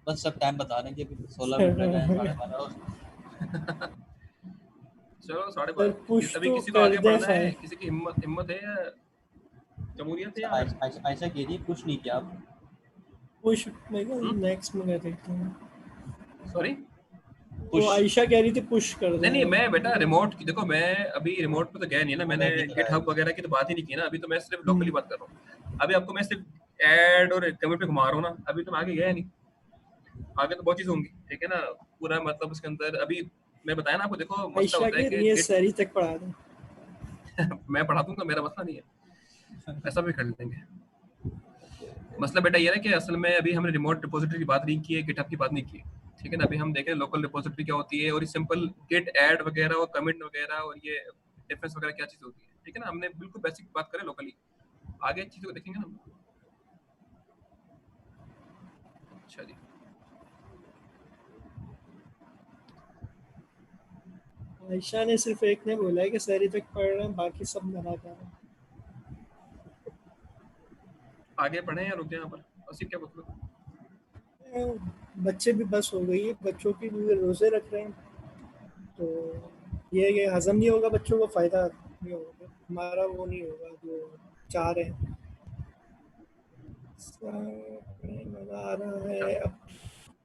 बस सब टाइम बता रहे हैं कि अभी 16 मिनट रह गए हैं, 12:30 हो चलो 12:30 पुश अभी तो किसी को कर आगे दे बढ़ना है, फाइल। किसी की हिम्मत है या जमहूरियत है या आयशा आयशा आयशा कह रही है कुछ नहीं किया आप। पुश मैं नेक्स्ट में कर देखता हूँ। सॉरी वो पुश आयशा कह रही थी पुश कर नहीं नहीं, दें। मैं बेटा रिमोट की देखो, मैं अभी रिमोट पे तो गया नहीं ना, वो मैंने रेडी गिट कराया हब कुछ। वगैरह की तो बात ही नहीं की ना, अभी तो मैं सिर्फ लोकली बात कर रहा हूँ। अभी आपको मैं सिर्फ ऐड और कमेंट पे घुमा रहा हूँ ना, अभी तो मैं आगे गया नहीं, आगे तो बहुत चीज होंगी, ठीक है ना। पूरा मतलब उसके अंदर अभी मैं बताया ना आपको, देखो मसला आयशा होता है कह कि रही है गिट सैरी तक पढ़ा दें। मैं पढ़ा दूंगा, मेरा मसला नहीं है, ऐसा भी कर लेंगे। मसला बेटा ये है कि असल में अभी हमने रिमोट रिपोजिटरी की बात नहीं की है, गिटहब की बात नहीं की है, ठीक है ना। अभी हम देखें लोकल रिपोजिटरी क्या होती है, और ये सिंपल गिट ऐड वगैरह और कमेंट वगैरह और ये डिफरेंस वगैरह क्या चीज होती है, ठीक है ना। हमने बिल्कुल बेसिक बात करें लोकली, आगे चीजों को देखेंगे ना हम। अच्छा जी, आयशा ने सिर्फ एक ने बोला है कि सैरी तक पढ़ रहे हैं, बाकी सब मना कर रहे हैं। आगे बढ़े या रुक जाए यहाँ पर, असी क्या मतलब। बच्चे भी बस हो गई है, बच्चों की भी रोजे रख रहे हैं, तो ये हजम नहीं होगा, बच्चों को फायदा नहीं होगा, हमारा वो नहीं होगा जो चाह रहे हैं। मजा आ रहा अच्छा है अब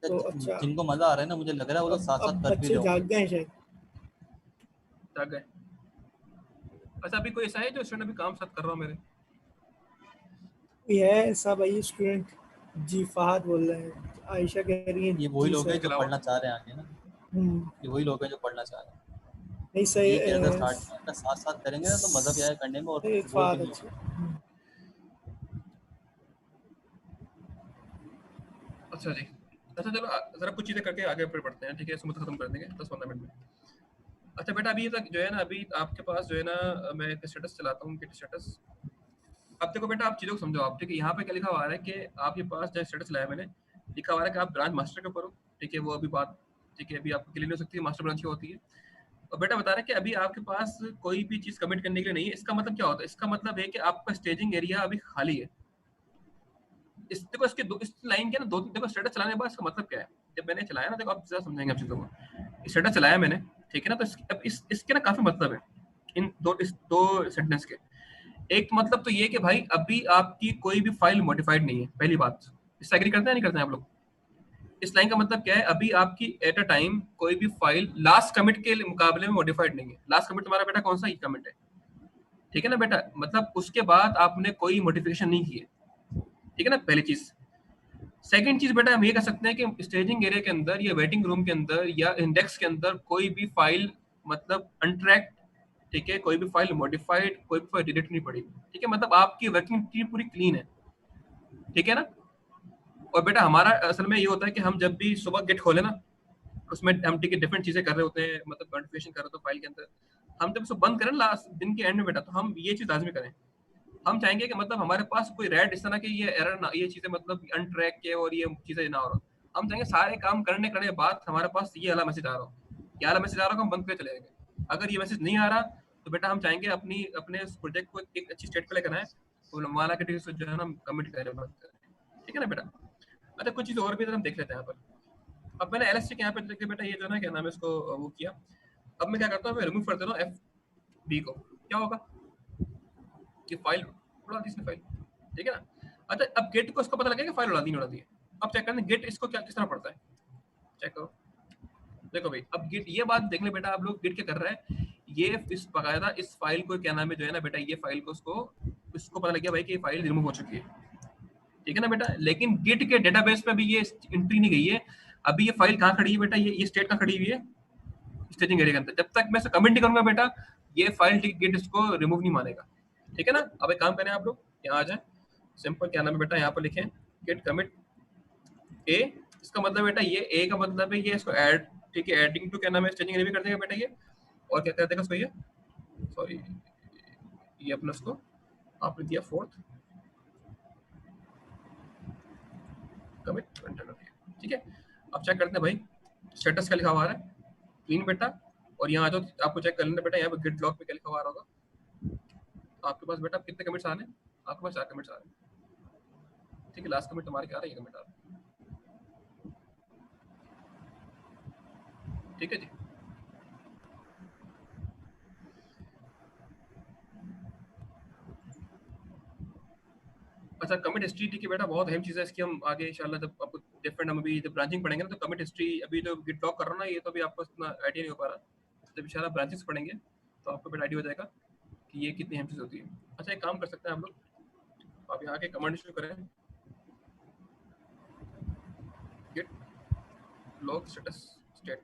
तो। अच्छा, जिनको मजा आ रहा है ना, मुझे लग रहा है वो तो साथ अब साथ कर भी बच्चे रहे होंगे। जाग गए हैं शायद। जाग गए। अच्छा अभी कोई ऐसा है जो स्टूडेंट अभी काम साथ कर रहा हो मेरे। ये है ऐसा भाई स्टूडेंट। जी फहद बोल रहे हैं, आयशा कह रही ये है वही जी लोग हैं सर। इसके जो अलावा पढ़ना चाह रहे हैं आगे ना। हम्म, ये वही लोग हैं जो पढ़ना चाह रहे हैं। नहीं सही ये कह रहा था स्टार्ट में, अगर साथ साथ करेंगे ना तो मजा भी आएगा करने में और सही बोर भी फहद नहीं अच्छा। होगा। अच्छा जी, अच्छा चलो जरा कुछ चीजें करके आगे फिर बढ़ते हैं, ठीक है, इसको मतलब खत्म कर देंगे 10-15 मिनट में। अच्छा बेटा अभी तक जो है ना, अभी आपके पास जो है ना, मैं एक स्टेटस चलाता हूँ, गिट स्टेटस। अब देखो बेटा, आप चीजों को समझो आप, ठीक है। यहाँ पे क्या लिखा हुआ है कि आपके पास जो स्टेटस लाया मैंने, लिखा हुआ है कि आप ब्रांच मास्टर के ऊपर हो, ठीक है। वो अभी बात, ठीक है, अभी आपको क्लियर हो सकती है मास्टर ब्रांच क्या होती है। और बेटा बता रहा है कि अभी आपके पास कोई भी चीज कमिट करने के लिए नहीं है। इसका मतलब क्या होता है, इसका मतलब है कि आपका स्टेजिंग एरिया अभी खाली है। इस देखो इसके दो, इस लाइन के ना दो, देखो स्टेटस चलाने के बाद इसका मतलब क्या है। जब मैंने चलाया ना, देखो आप जरा समझेंगे आप चीजों को। स्टेटस चलाया मैंने, ठीक है ना, तो अब इसके ना काफी मतलब है इस दो सेंटेंस के। एक मतलब तो ये कि भाई अभी आपकी कोई भी फाइल मॉडिफाइड नहीं है, पहली बात। इससे एग्री करते हैं नहीं करते हैं आप लोग। इस लाइन का मतलब क्या है, अभी आपकी एट अ टाइम कोई भी फाइल लास्ट कमिट के मुकाबले में मॉडिफाइड नहीं है। लास्ट कमिट तुम्हारा बेटा कौन सा कमिट है, ठीक है ना बेटा, मतलब उसके बाद आपने कोई मॉडिफिकेशन नहीं की है, ठीक है ना, पहली चीज। सेकंड चीज बेटा हम ये कह सकते हैं कि स्टेजिंग एरिया के अंदर या वेटिंग रूम के अंदर या इंडेक्स के अंदर कोई भी फाइल मतलब अनट्रैक्ड, ठीक है, कोई भी फाइल मॉडिफाइड, कोई भी फाइल डिलीट नहीं पड़ी, ठीक है, मतलब आपकी वर्किंग ट्री पूरी क्लीन है, ठीक है ना। और बेटा हमारा असल में ये होता है कि हम जब भी सुबह गेट खोले ना, उसमें हम ठीक है डिफरेंट चीजें कर रहे होते हैं, मतलब मॉडिफिकेशन कर रहे होते हैं फाइल के अंदर। हम जब उसको बंद करें लास्ट दिन के एंड में बेटा, तो हम ये चीज लाजमी करें। हम चाहेंगे कि मतलब हमारे पास कोई रेड इस तरह की ये एरर ना, ये चीजें मतलब अनट्रैक के और ये चीजें ना हो रहा। हम चाहेंगे सारे काम करने करने के बाद हमारे पास ये वाला मैसेज आ रहा हो, ये वाला मैसेज आ रहा हो, हम बंद करके चले जाएंगे। अगर ये मैसेज नहीं आ रहा तो बेटा हम चाहेंगे अपनी अपने प्रोजेक्ट को एक अच्छी स्टेट पे लेकर आए, तो माना कि ठीक है, जो है ना कमिट करें, बंद करें, ठीक है ना बेटा। अच्छा कुछ चीज और भी हम देख लेते हैं यहाँ पर। अब मैंने एल एस यहाँ पे देख के बेटा ये जो है ना क्या नाम है इसको वो किया। अब मैं क्या करता हूँ, मैं रिमूव कर देता हूँ एफ बी को, क्या होगा, ये फाइल उड़ा दी इसने फाइल, ठीक है ना। अच्छा अब गेट को इसको पता लगेगा फाइल उड़ा दी नहीं उड़ा दी है। अब चेक करना गेट इसको क्या किस तरह पड़ता है, चेक करो। देखो भाई अब गेट, ये बात देख ले बेटा, आप लोग गेट क्या कर रहा है, ये इस बकायदा इस फाइल को क्या नाम है जो है ना बेटा, ये फाइल को उसको इसको पता लग गया भाई कि ये फाइल रिमूव हो चुकी है, ठीक है ना बेटा। लेकिन गिट के डेटाबेस में भी ये एंट्री नहीं गई है। अभी ये फाइल कहाँ खड़ी है बेटा, ये स्टेट कहाँ खड़ी हुई है, स्टेजिंग एरिया के अंदर। जब तक मैं इसे कमेंट नहीं करूंगा बेटा, ये फाइल गिट इसको रिमूव नहीं मानेगा, ठीक है ना। अब एक काम करें आप लोग, यहाँ आ जाए, सिंपल क्या नाम है बेटा, यहाँ पर लिखें गिट कमिट ए। इसका मतलब बेटा ये ए का मतलब है ये इसको ऐड, ठीक है, एडिंग टू क्या नाम है स्टेजिंग एरिया कर देगा बेटा ये। और क्या कर देगा इसको ये, सॉरी, ये अपना इसको आपने दिया फोर्थ कमिट कंटेनर, ठीक है। अब चेक करते हैं भाई स्टेटस क्या लिखा हुआ है, क्लीन बेटा। और यहाँ जो आपको चेक कर लेना बेटा, यहाँ पे गिट लॉग पे क्या लिखा हुआ होगा आपके पास बेटा, कितने कमिट्स आ रहे हैं, आपके पास 4 कमिट्स आ रहे हैं, ठीक है। लास्ट कमिट तुम्हारे क्या आ रहा है, ये कमिट आ रहा है, ठीक है जी। अच्छा कमिट हिस्ट्री ठीक है बेटा, बहुत अहम चीज़ है इसकी, हम आगे इंशाल्लाह जब आपको डिफरेंट हम अभी जब ब्रांचिंग पढ़ेंगे ना, तो कमिट हिस्ट्री अभी जो गिट लॉग कर रहा हूँ ना, ये तो अभी आपको इतना आइडिया नहीं हो पा रहा। जब इंशाल्लाह ब्रांचेस पढ़ेंगे तो आपको बेटा आइडिया हो जाएगा कि ये कितनी अहम चीज़ होती है। अच्छा एक काम कर सकते हैं हम लोग, आप यहाँ के कमांड शुरू करें, गिट लॉग स्टेटस स्टेट।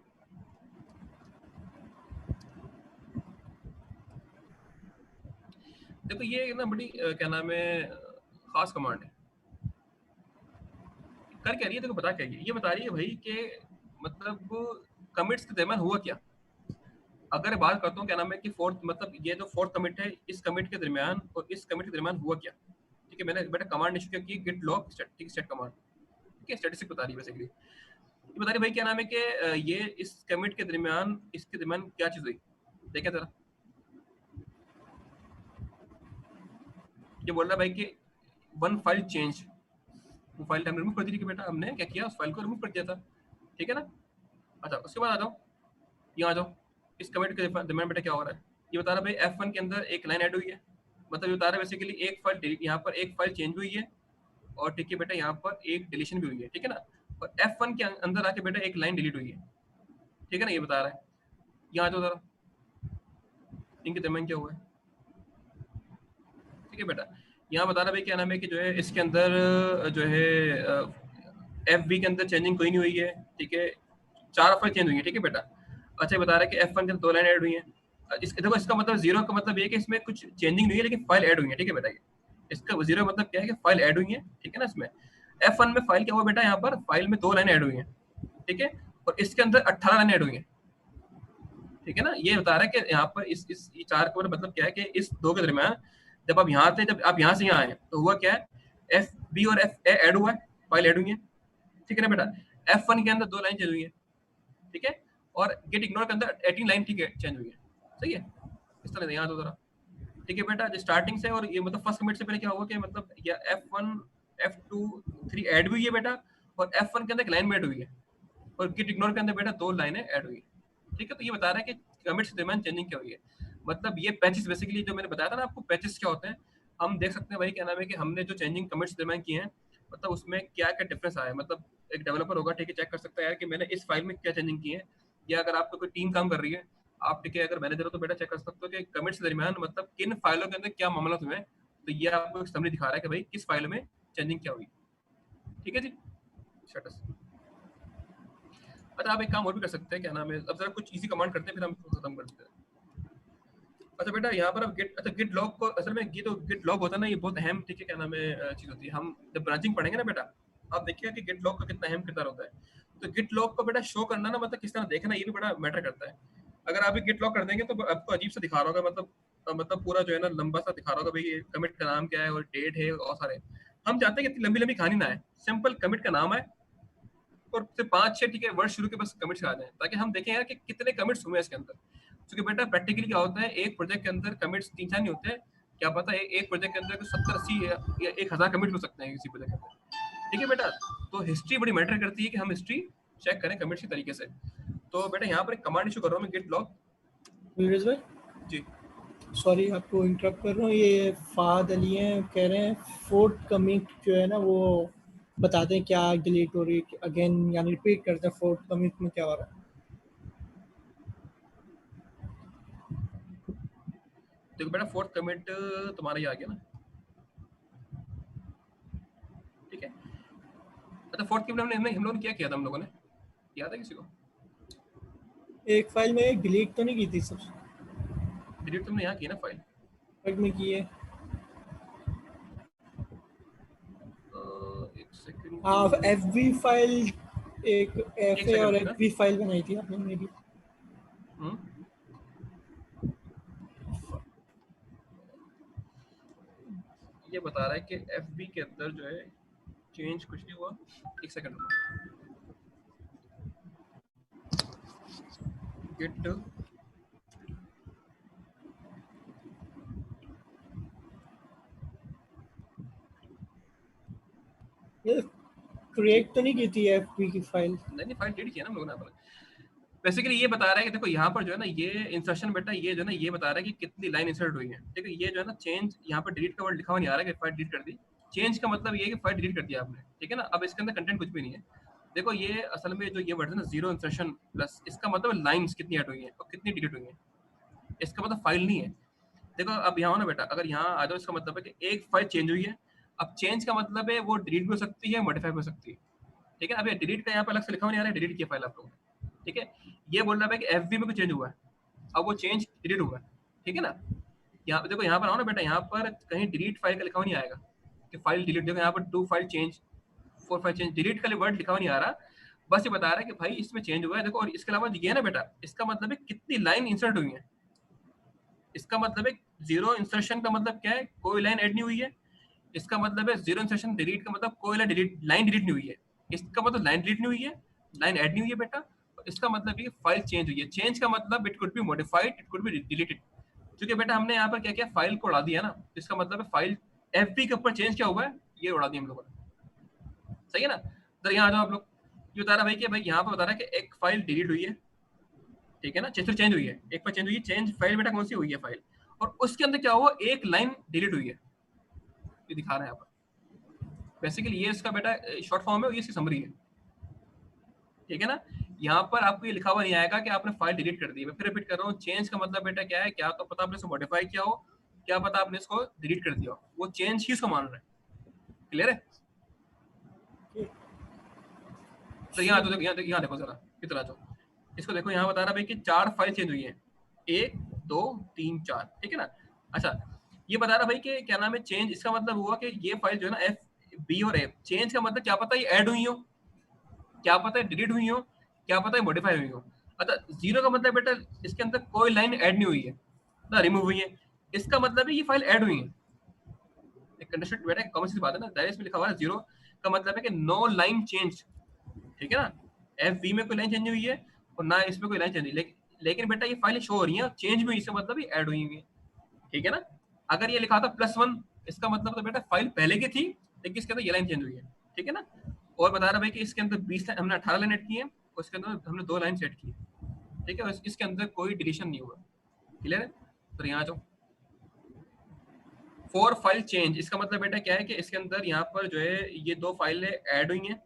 देखो ये ना बड़ी क्या नाम है खास कमांड है। कर क्या रही है, देखो बता क्या रही है, ये बता रही है भाई कि मतलब कमिट्स के दरमियान हुआ क्या। अगर बात करता हूँ क्या नाम है कि फोर्थ मतलब ये जो फोर्थ कमिट है, इस कमिट के दरमियान और इस कमिट के दरमियान हुआ क्या। ठीक है, मैंने बेटा कमांड इशू की git log static state command. ठीक है, स्टैटिस्टिक बता रही है बेसिकली, ये बता रही भाई क्या नाम है कि ये इस कमिट के दरमियान इसके दरमियान क्या चीज हुई। देखा जरा, ये बोल रहा है भाई कि वन फाइल चेंज, वो फाइल हमने रिमूव कर दी थी कि बेटा हमने क्या किया, उस फाइल को रिमूव कर दिया था। ठीक है ना। अच्छा उसके बाद आ जाओ, यहाँ आ जाओ, इस कमिट के दरमियान बेटा क्या हो रहा है, ये बता रहा है भाई F1 के अंदर एक लाइन ऐड हुई है, मतलब ये बता रहा है बेसिकली एक फाइल डिलीट, यहाँ पर एक फाइल चेंज हुई है, और ठीक है बेटा यहाँ पर एक डिलीशन भी हुई है। ठीक है ना। और F1 के अंदर आके बेटा एक लाइन डिलीट हुई है। ठीक है ना, ये बता रहा है। यहाँ आ जाओ जरा, इनके दरमियान क्या हुआ है। ठीक है बेटा, यहाँ बता रहा भाई क्या नाम है कि जो है इसके अंदर जो है FB के अंदर चेंजिंग कोई नहीं हुई है। ठीक है, 4 फाइल चेंज हुई है। ठीक है बेटा। अच्छा ये बता रहा है कि F1 के अंदर 2 लाइन ऐड हुई है। देखो इसका मतलब जीरो का मतलब ये है कि इसमें कुछ चेंजिंग नहीं है, लेकिन फाइल ऐड हुई है। ठीक है बेटा, ये इसका जीरो मतलब क्या है कि फाइल ऐड हुई है। ठीक है ना। इसमें F1 में फाइल क्या हुआ बेटा, यहाँ पर फाइल में 2 लाइन ऐड हुई है। ठीक है, और इसके अंदर 18 लाइन ऐड हुई है। ठीक है ना, ये बता रहा है कि यहाँ पर इस ये 4 का मतलब क्या है कि इस 2 के दरमियान जब आप यहाँ थे, जब आप यहाँ से यहाँ आए तो हुआ क्या है, FB और FA ऐड हुआ है, फाइल ऐड हुई है। ठीक है ना बेटा, F1 के अंदर 2 लाइन चेंज हुई है। ठीक है, और गेट इग्नोर के अंदर 18 लाइन ठीक है चेंज हुई है। सही है, इस तरह से यहाँ तो जरा। ठीक है बेटा, जो स्टार्टिंग से और ये मतलब फर्स्ट कमिट से पहले क्या हुआ कि मतलब या F1 F2 3 ऐड हुई है बेटा, और F1 के अंदर एक लाइन में ऐड हुई है, और गेट इग्नोर के अंदर बेटा 2 लाइनें ऐड हुई है। ठीक है, तो ये बता रहा है कि कमिट्स के दरमियान चेंजिंग क्या हुई है। मतलब ये पैचेस बेसिकली जो मैंने बताया था ना आपको, पैचेस क्या होते हैं, हम देख सकते हैं भाई क्या नाम है कि हमने जो चेंजिंग कमिट्स दरमियान किए हैं, मतलब उसमें क्या क्या डिफरेंस आया है। मतलब एक डेवलपर होगा ठीक है, चेक कर सकता है यार कि मैंने इस फाइल में क्या चेंजिंग की है, या अगर आपको कोई टीम काम कर रही है, आप ठीक है अगर मैनेजर हो तो बेटा चेक कर सकते हो कि कमिट्स के दरमियान मतलब किन फाइलों के अंदर क्या मामला हुए हैं। तो ये आपको एक समरी दिखा रहा है कि भाई किस फाइल में चेंजिंग क्या हुई। ठीक है जी, शटस। अच्छा आप एक काम और भी कर सकते हैं, क्या नाम है, अब जरा कुछ इजी कमांड करते हैं फिर हम खत्म करते हैं। अच्छा बेटा यहाँ पर अब गिट, अच्छा गिट लॉग को असल में ये तो गिट लॉग होता है ना, ये बहुत अहम ठीक है क्या नाम है चीज होती है। हम जब ब्रांचिंग पढ़ेंगे ना बेटा, आप देखिएगा कि गिट लॉग का कितना अहम किरदार होता है। तो गिट लॉग को बेटा शो करना ना, मतलब किस तरह देखना, ये भी बड़ा मैटर करता है। अगर आप गिट लॉग कर देंगे तो आपको अजीब सा दिखा रहा होगा, मतलब पूरा जो है ना लंबा सा दिखा रहा होगा, भाई ये कमिट का नाम क्या है और डेट है और सारे। हम चाहते हैं कि इतनी लंबी लंबी कहानी ना आए, सिंपल कमिट का नाम है और सिर्फ 5-6 ठीक है वर्ड शुरू के बस कमिट्स आ जाए, ताकि हम देखें यार कि कितने कमिट्स हुए इसके अंदर। क्योंकि बेटा प्रैक्टिकली क्या होता है, एक प्रोजेक्ट के अंदर कमिट्स 3-4 नहीं होते, क्या पता है एक प्रोजेक्ट के अंदर 70-80 या 1000 कमिट हो सकते हैं किसी प्रोजेक्ट के अंदर। ठीक है बेटा, तो हिस्ट्री बड़ी मैटर करती है कि हम हिस्ट्री चेक करें कमिट्स के तरीके से। तो बेटा यहाँ पर एक कमांड इशू कर रहा हूँ मैं, गिट लॉग। नीरज भाई जी सॉरी आपको इंटरप्ट कर रहा हूँ, ये फाहद अली हैं, कह रहे हैं फोर्थ कमिट जो है ना वो बताते हैं क्या डिलीट हो रही है अगेन, यानी रिपीट करते हैं फोर्थ कमिट में क्या हो रहा है। देखो बेटा, फोर्थ कमिट तुम्हारा ही आ गया ना। ठीक है, अच्छा फोर्थ कमिट हमने हम लोगों ने क्या किया था, हम लोगों ने याद है किसी को? एक फाइल में डिलीट तो नहीं की थी सबसे, डिलीट तुमने यहाँ की ना फाइल, बट में की है। एक सेकंड। हाँ FV फाइल, एक एक FA और सेकंड ना। FV फाइल बनाई थी आपने मेरी। ये बता रहा है कि FB के अंदर जो है चेंज कुछ नहीं हुआ। एक सेकंड गिट ये क्रिएट तो नहीं की थी FV की फाइल? नहीं फाइल डिलीट किया ना हम लोगों ने। बेसिकली ये बता रहा है कि देखो यहाँ पर जो है ना ये इंसर्शन बेटा, ये जो है ना ये बता रहा है कि कितनी लाइन इंसर्ट हुई है। ठीक है, ये जो है ना चेंज यहाँ पर डिलीट का वर्ड लिखा हुआ नहीं आ रहा है कि फाइल डिलीट कर दी। चेंज का मतलब ये है कि फाइल डिलीट कर दिया आपने, ठीक है ना। अब इसके अंदर कंटेंट कुछ भी नहीं है। देखो ये असल में जो ये वर्ड है ना जीरो इंसर्शन प्लस, इसका मतलब लाइंस कितनी ऐड हुई हैं और कितनी डिलीट हुई हैं, इसका मतलब फाइल नहीं है। देखो अब यहाँ हो ना बेटा, अगर यहाँ आ जाओ इसका मतलब है कि एक फाइल चेंज हुई है। अब चेंज का मतलब है वो डिलीट भी हो सकती है, मॉडिफाई भी हो सकती है, ठीक है। अब ये डिलीट का यहाँ पे अलग से लिखा हुआ नहीं आ रहा है, डिलीट किया फाइल आप लोगों ने, ठीक है। ये बोल रहा है कि एफबी में कुछ चेंज हुआ है, अब वो चेंज डिलीट हुआ है, ठीक है ना। यहाँ पे देखो, यहाँ पर आओ ना बेटा, यहाँ पर कहीं डिलीट फाइल का लिखा हुआ नहीं आएगा कि फाइल डिलीट। देखो यहाँ पर 2 file change, 4 file change, delete का वर्ड लिखा हुआ नहीं आ रहा, बस ये बता रहा है कि भाई इसमें चेंज हुआ है। देखो और इसके अलावा ये है ना बेटा, इसका मतलब है कितनी लाइन इंसर्ट हुई है। इसका मतलब है जीरो इंसर्शन का मतलब क्या है, कोई लाइन ऐड नहीं हुई है। इसका मतलब है जीरो इंसर्शन डिलीट का मतलब कोई लाइन डिलीट नहीं हुई है। इसका मतलब लाइन डिलीट नहीं हुई है, लाइन ऐड नहीं हुई है बेटा। और इसका मतलब ये फाइल चेंज हुई है। चेंज का मतलब it could be modified, it could be deleted. क्योंकि बेटा हमने यहाँ पर क्या किया, फाइल को उड़ा दिया ना, इसका मतलब है फाइल एफबी के ऊपर चेंज क्या हुआ है, ये उड़ा दिया हम लोगों ने, सही है ना। तो यहाँ आ जाओ आप लोग, ये बता रहा भाई कि भाई यहाँ पर बता रहा है कि एक फाइल डिलीट हुई है, ठीक है ना, चेंज हुई है, एक फाइल चेंज हुई है। चेंज फाइल बेटा कौन सी हुई है फाइल, और उसके अंदर क्या हुआ, एक लाइन डिलीट हुई है, ये दिखा रहा है यहाँ पर। बेसिकली ये इसका बेटा शॉर्ट फॉर्म है और ये इसकी समरी है, ठीक है ना। यहाँ पर आपको ये लिखा हुआ नहीं आएगा कि आपने फाइल डिलीट कर दी। मैं फिर रिपीट कर रहा हूँ, चेंज का मतलब बेटा क्या है, क्या तो पता आपने इसको मॉडिफाई किया हो, क्या पता आपने इसको डिलीट कर दिया हो, वो चेंज ही इसको मान रहा है। क्लियर है। तो यहाँ तो यहाँ देखो जरा कितना जो इसको देखो, यहाँ बता रहा भाई कि 4 फाइल चेंज हुई है, 1 2 3 4, ठीक है ना। अच्छा ये बता रहा भाई कि क्या नाम है चेंज, इसका मतलब हुआ कि ये फाइल जो है ना एफ बी और एफ, चेंज का मतलब क्या पता ये ऐड हुई हो, क्या पता है डिलीट हुई हो, क्या पता है मॉडिफाई हुई हो। अच्छा जीरो का मतलब बेटा इसके अंदर कोई लाइन ऐड नहीं हुई है ना, रिमूव हुई है, इसका मतलब है ये फाइल ऐड हुई है। एक अंडरस्टूड बेटा, कॉमन सी बात है ना। डायरेक्ट में लिखा हुआ है जीरो का मतलब है कि नो लाइन चेंज, ठीक है ना। एफ बी में कोई लाइन चेंज हुई है और ना इसमें कोई लाइन चेंज हुई, लेकिन बेटा ये फाइल शो हो रही है चेंज भी हुई, इसका मतलब ये ऐड हुई है, ठीक है ना। अगर ये लिखा था +1, इसका मतलब तो बेटा फाइल पहले की थी लेकिन इसके अंदर ये लाइन चेंज हुई है, ठीक है ना। और बता रहा भाई कि इसके अंदर 20 लाइन, हमने 18 लाइन ऐड की है, उसके अंदर हमने 2 लाइन सेट की है, ठीक है। इसके अंदर कोई डिलीशन नहीं हुआ। क्लियर है। तो यहाँ जाओ, 4 फाइल चेंज, इसका मतलब बेटा क्या है कि इसके अंदर यहाँ पर जो है ये 2 फाइलें ऐड हुई हैं,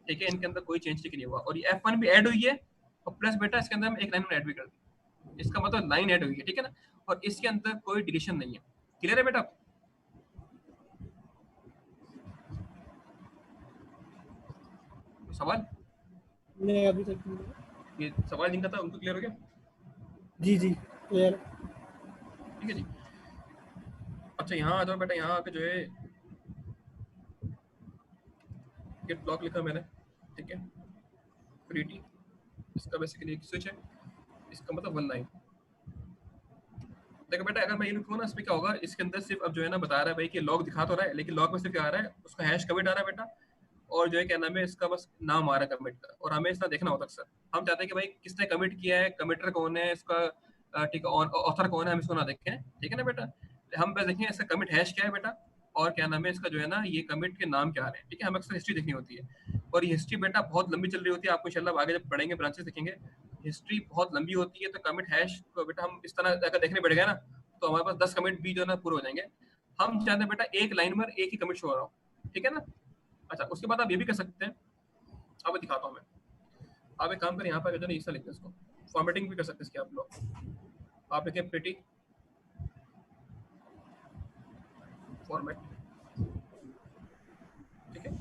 ठीक है, इनके अंदर कोई चेंज नहीं हुआ। और ये F1 भी ऐड हुई है और प्लस बेटा इसके अंदर हम एक लाइन ऐड भी कर दी, इसका मतलब लाइन ऐड हुई है, ठीक है ना। और इसके अंदर कोई डिलीशन नहीं है। क्लियर है बेटा। सवाल, नहीं अभी तक नहीं। ये सवाल जिनका था उनको क्लियर हो गया। जी जी क्लियर। ठीक है जी। अच्छा यहाँ आ जाओ बेटा, यहाँ आके जो है गेट ब्लॉक लिखा मैंने, ठीक है, प्रीटी, इसका बेसिकली एक स्विच है, इसका मतलब 1 लाइन। देखो बेटा अगर मैं ये लिखूँ ना, इसमें क्या होगा, इसके अंदर सिर्फ अब जो है ना बता रहा है भाई कि लॉग दिखा तो रहा है, लेकिन लॉग में सिर्फ क्या आ रहा है, उसका हैश कमिट आ रहा है बेटा, और जो है क्या नाम है इसका बस नाम आ रहा है कमिट का। और हमें इसका देखना होता है सर, हम चाहते हैं कि भाई किसने कमिट किया है, कमिटर कौन है इसका, ठीक है, ऑथर कौन है, हम इसको ना देखें, ठीक है ना बेटा। हम बस देखें इसका कमिट हैश क्या है बेटा, और क्या नाम है इसका जो है ना ये कमिट के नाम क्या आ रहे हैं, ठीक है। हमें अक्सर हिस्ट्री देखनी होती है, और ये हिस्ट्री बेटा बहुत लंबी चल रही होती है, आपको इंशाल्लाह आगे जब पढ़ेंगे ब्रांचेस देखेंगे हिस्ट्री बहुत लंबी होती है। तो कमिट हैश को बेटा हम इस तरह अगर देखने बैठ गए ना तो हमारे पास 10 कमिट भी जो है ना पूरे हो जाएंगे। हम चाहते हैं बेटा एक लाइन में एक ही कमिट शो हो रहा हो, ठीक है ना। अच्छा उसके बाद आप ये भी कर सकते हैं, अब दिखाता हूँ मैं। आप एक काम करें, यहाँ पर जो है लिखते हैं इसको, फॉर्मेटिंग भी कर सकते हैं इसके आप लोग। आप लिखें प्रिटी फॉर्मेट, ठीक है,